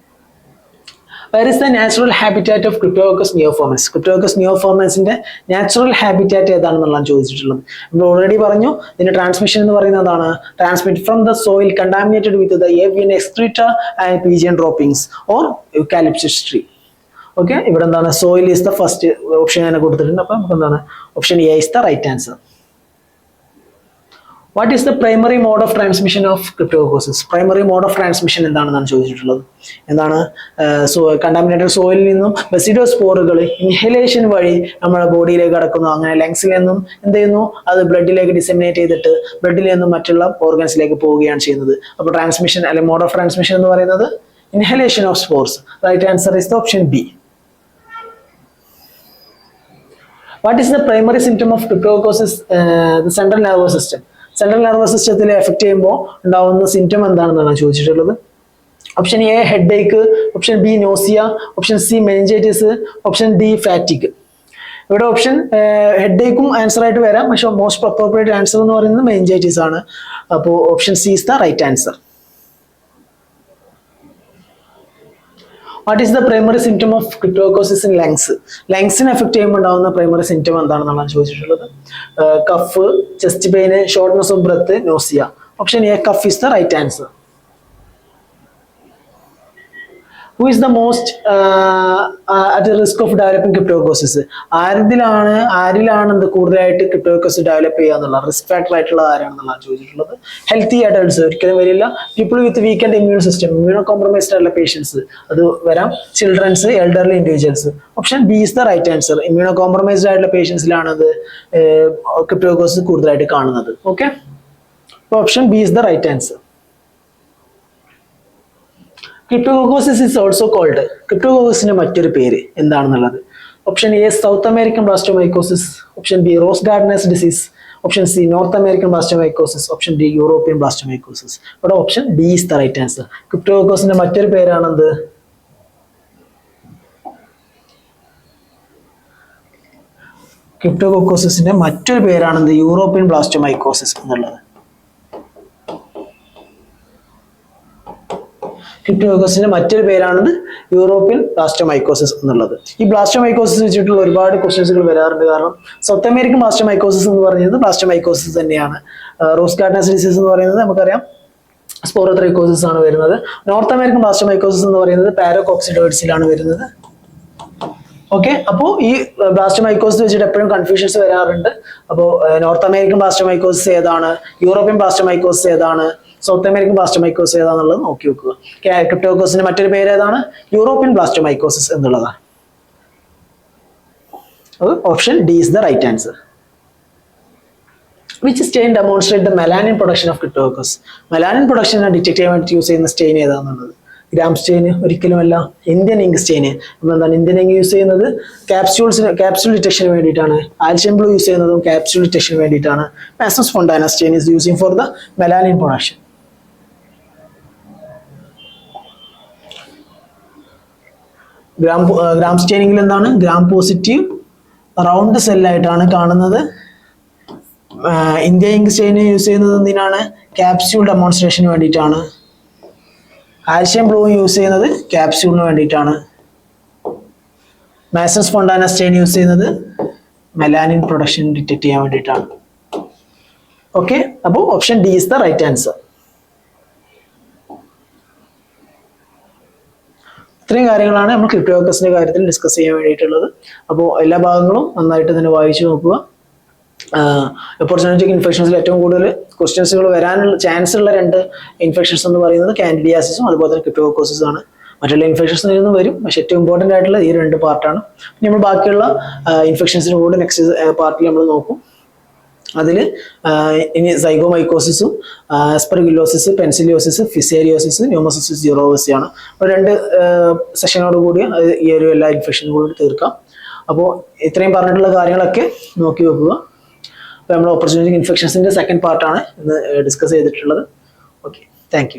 Where is the natural habitat of Cryptococcus neoformans? Cryptococcus neoformansന്റെ നാച്ചുറൽ ഹാബിറ്റാറ്റ് ഏതാണെന്നുള്ളതാണ് ചോദിച്ചിട്ടുള്ളത്. നമ്മൾ ഓൾറെഡി പറഞ്ഞു, ഇതിന്റെ ട്രാൻസ്മിഷൻ എന്ന് പറയുന്നതാണ് transmit from the soil contaminated with the avian excreta and pigeon droppings or eucalyptus tree. Okay, ഇവിടെ എന്താണ് soil is the first option തന്നെ കൊടുത്തിട്ടുണ്ട്. അപ്പൊ നമുക്ക് എന്താണ് option A is the right answer. What is the primary mode of transmission of cryptococcus? Primary mode of transmission എന്താണെന്നാണ് ചോദിച്ചിട്ടുള്ളത്. എന്താണ് കണ്ടാമിനേറ്റഡ് സോയിലിൽ നിന്നും ബെസിഡോസ്പോറുകൾ ഇൻഹലേഷൻ വഴി നമ്മുടെ ബോഡിയിലേക്ക് കടക്കുന്നു. അങ്ങനെ ലങ്സിൽ നിന്നും എന്ത് ചെയ്യുന്നു, അത് ബ്ലഡിലേക്ക് ഡിസെമിനേറ്റ് ചെയ്തിട്ട് ബ്ലഡിൽ നിന്നും മറ്റുള്ള ഓർഗൻസിലേക്ക് പോവുകയാണ് ചെയ്യുന്നത്. അപ്പോൾ ട്രാൻസ്മിഷൻ അല്ലെങ്കിൽ മോഡ് ഓഫ് ട്രാൻസ്മിഷൻ എന്ന് പറയുന്നത് inhalation of spores. Right answer is the option B. What is the primary symptom of cryptococcus the central nervous system? Central nervous സിസ്റ്റത്തിൽ എഫക്ട് ചെയ്യുമ്പോൾ ഉണ്ടാവുന്ന സിംറ്റം എന്താണെന്നാണ് ചോദിച്ചിട്ടുള്ളത്. Option A headache, option B nausea, option C meningitis, option D fatigue. ഇവിടെ option head ഏക്കും answer ആയിട്ട് വരാം, പക്ഷെ most appropriate answer എന്ന് പറയുന്നത് മെനിഞ്ചൈറ്റിസ് ആണ്. അപ്പോൾ option C is the right answer. What is the primary symptom of cryptococcus in lungs? ലങ്സിന് effect ചെയ്യുമ്പോൾ ഉണ്ടാകുന്ന പ്രൈമറി സിംറ്റം എന്താണെന്നാണ് ചോദിച്ചിട്ടുള്ളത്. Cough, chest pain, shortness of breath, nausea. Option A cough is the right answer. Who is the most at the risk of developing cryptococcus? ആരിലാണ് ഇത് കൂടുതലായിട്ട് Cryptococcus develop ചെയ്യുക എന്നുള്ള risk factor ആയിട്ടുള്ള ആരാണെന്നുള്ളതാണ് ചോദിച്ചിട്ടുള്ളത്. ഹെൽത്തി അഡൾട്ട്സ് ഒരിക്കലും വരില്ല. People with weakened immune system, immunocompromised ആയിട്ടുള്ള patients അത് വരാം. Childrens, elderly individuals. Option B is the right answer. Immunocompromised ആയിട്ടുള്ള പേഷ്യൻസിലാണ് അത് ക്രിപ്റ്റോകോക്കസ് കൂടുതലായിട്ട് കാണുന്നത്. Okay, option B is the right answer. Cryptococcus is also called. ക്രിപ്റ്റോകോക്കസിന്റെ മറ്റൊരു പേര് എന്താണെന്നുള്ളത്. Option A South American blastomycosis, option B rose gardener's disease, option C North American blastomycosis, option D European blastomycosis. ഇവിടെ option B is the right answer. ക്രിപ്റ്റോകോക്കസിന്റെ മറ്റൊരു പേരാണെന്ത്? ക്രിപ്റ്റോകോക്കസിന്റെ മറ്റൊരു പേരാണെന്ത്? European blastomycosis എന്നുള്ളത്. ക്രിപ്റ്റോകോക്കസിന്റെ മറ്റൊരു പേരാണത് യൂറോപ്യൻ ബ്ലാസ്റ്റോമൈക്കോസിസ് എന്നുള്ളത്. ഈ ബ്ലാസ്റ്റോമൈക്കോസിസ് വെച്ചിട്ടുള്ള ഒരുപാട് ക്വസ്റ്റ്യൻസുകൾ വരാറുണ്ട്. കാരണം സൗത്ത് അമേരിക്കൻ ബ്ലാസ്റ്റോമൈക്കോസിസ് എന്ന് പറയുന്നത് ബ്ലാസ്റ്റോമൈക്കോസിസ് തന്നെയാണ്. റോസ് ഗാർഡനേഴ്സ് ഡിസീസ് എന്ന് പറയുന്നത് നമുക്കറിയാം സ്പോറോത്രൈക്കോസിസ് ആണ് വരുന്നത്. നോർത്ത് അമേരിക്കൻ ബ്ലാസ്റ്റോമൈക്കോസിസ് എന്ന് പറയുന്നത് പാരോകോക്സിഡോയിഡ്സിലാണ് വരുന്നത്. ഓക്കെ, അപ്പോൾ ഈ ബ്ലാസ്റ്റോമൈക്കോസിസ് വെച്ചിട്ട് എപ്പോഴും കൺഫ്യൂഷൻസ് വരാറുണ്ട്. അപ്പോൾ നോർത്ത് അമേരിക്കൻ ബ്ലാസ്റ്റോമൈക്കോസിസ് ഏതാണ്, യൂറോപ്യൻ ബ്ലാസ്റ്റോമൈക്കോസിസ് ഏതാണ്, സൗത്ത് അമേരിക്കൻ ബ്ലാസ്റ്റോമൈക്കോസിസ് ഏതാണെന്നുള്ളത് നോക്കി വെക്കുക. ക്രിപ്റ്റോകോക്കസിന്റെ മറ്റൊരു പേര് ഏതാണ്? യൂറോപ്യൻ ബ്ലാസ്റ്റോമൈക്കോസിസ് എന്നുള്ളതാണ്. Option D is the right answer. Which stain demonstrate the melanin production of cryptococcus? Melanin production detect ചെയ്യാൻ വേണ്ടി യൂസ് ചെയ്യുന്ന സ്റ്റെയിൻ ഏതാണെന്നുള്ളത്. ഗ്രാം സ്റ്റെയിൻ ഒരിക്കലുമല്ല. Indian ink stain. എന്താണ് ഇന്ത്യൻ ഇങ്ക് യൂസ് ചെയ്യുന്നത്? ക്യാപ്സ്യൂൾ ഡിറ്റക്ഷന് വേണ്ടിയിട്ടാണ്. ആൽഷ്യൻ ബ്ലൂ യൂസ് ചെയ്യുന്നതും ക്യാപ്സ്യൂൾ ഡിറ്റക്ഷന് വേണ്ടിയിട്ടാണ്. Masson Fontana stain is using for the melanin production. Gram സ്റ്റെയിനിങ്ങിൽ എന്താണ്? ഗ്രാം പോസിറ്റീവ് റൗണ്ട് സെല്ലായിട്ടാണ് കാണുന്നത്. ഇന്ത്യ ഇങ്ക് സ്റ്റെയിൻ യൂസ് ചെയ്യുന്നത് എന്തിനാണ്? ക്യാപ്സ്യൂൾ ഡെമോൺസ്ട്രേഷന് വേണ്ടിയിട്ടാണ്. ആൽഷ്യൻ ബ്ലൂ യൂസ് ചെയ്യുന്നത് ക്യാപ്സ്യൂളിന് വേണ്ടിയിട്ടാണ്. മാസസ് ഫോണ്ടാന സ്റ്റെയിൻ യൂസ് ചെയ്യുന്നത് മെലാനിൻ പ്രൊഡക്ഷൻ ഡിറ്റക്ട് ചെയ്യാൻ വേണ്ടിയിട്ടാണ്. ഓക്കെ, അപ്പോൾ option D is the right answer. ഇത്രയും കാര്യങ്ങളാണ് നമ്മൾ ക്രിപ്റ്റോകോക്കസിന്റെ കാര്യത്തിൽ ഡിസ്കസ് ചെയ്യാൻ വേണ്ടിയിട്ടുള്ളത്. അപ്പോൾ എല്ലാ ഭാഗങ്ങളും നന്നായിട്ട് തന്നെ വായിച്ചു നോക്കുക. ഓപ്പർച്യൂണിറ്റിക് ഇൻഫെക്ഷൻസിൽ ഏറ്റവും കൂടുതൽ ക്വസ്റ്റ്യൻസുകൾ വരാനുള്ള ചാൻസ് ഉള്ള 2 ഇൻഫെക്ഷൻസ് എന്ന് പറയുന്നത് കാൻഡിഡിയാസിസും അതുപോലെ തന്നെ ക്രിപ്റ്റോകോക്കസും ആണ്. മറ്റുള്ള ഇൻഫെക്ഷൻസിൽ നിന്നും വരും, പക്ഷേ ഏറ്റവും ഇമ്പോർട്ടൻ്റ് ആയിട്ടുള്ള ഈ 2 പാർട്ടാണ്. നമ്മൾ ബാക്കിയുള്ള ഇൻഫെക്ഷൻസിന് കൂടെ നെക്സ്റ്റ് പാർട്ടിൽ നമ്മൾ നോക്കും. അതിൽ ഇനി സൈഗോമൈക്കോസിസും ആസ്പെർഗില്ലോസിസ്, പെൻസിലിയോസിസ്, ഫിസേരിയോസിസ്, ന്യൂമോസിസ് ജിറോവസി ആണ്. അപ്പോൾ 2 സെഷനോട് കൂടി ഈ ഒരു എല്ലാ ഇൻഫെക്ഷനും കൂടി തീർക്കാം. അപ്പോൾ ഇത്രയും പറഞ്ഞിട്ടുള്ള കാര്യങ്ങളൊക്കെ നോക്കി വെക്കുക. അപ്പോൾ നമ്മൾ ഓപ്പർച്യൂണിറ്റി ഇൻഫെക്ഷൻസിന്റെ സെക്കൻഡ് പാർട്ടാണ് ഇന്ന് ഡിസ്കസ് ചെയ്തിട്ടുള്ളത്. Okay, thank you.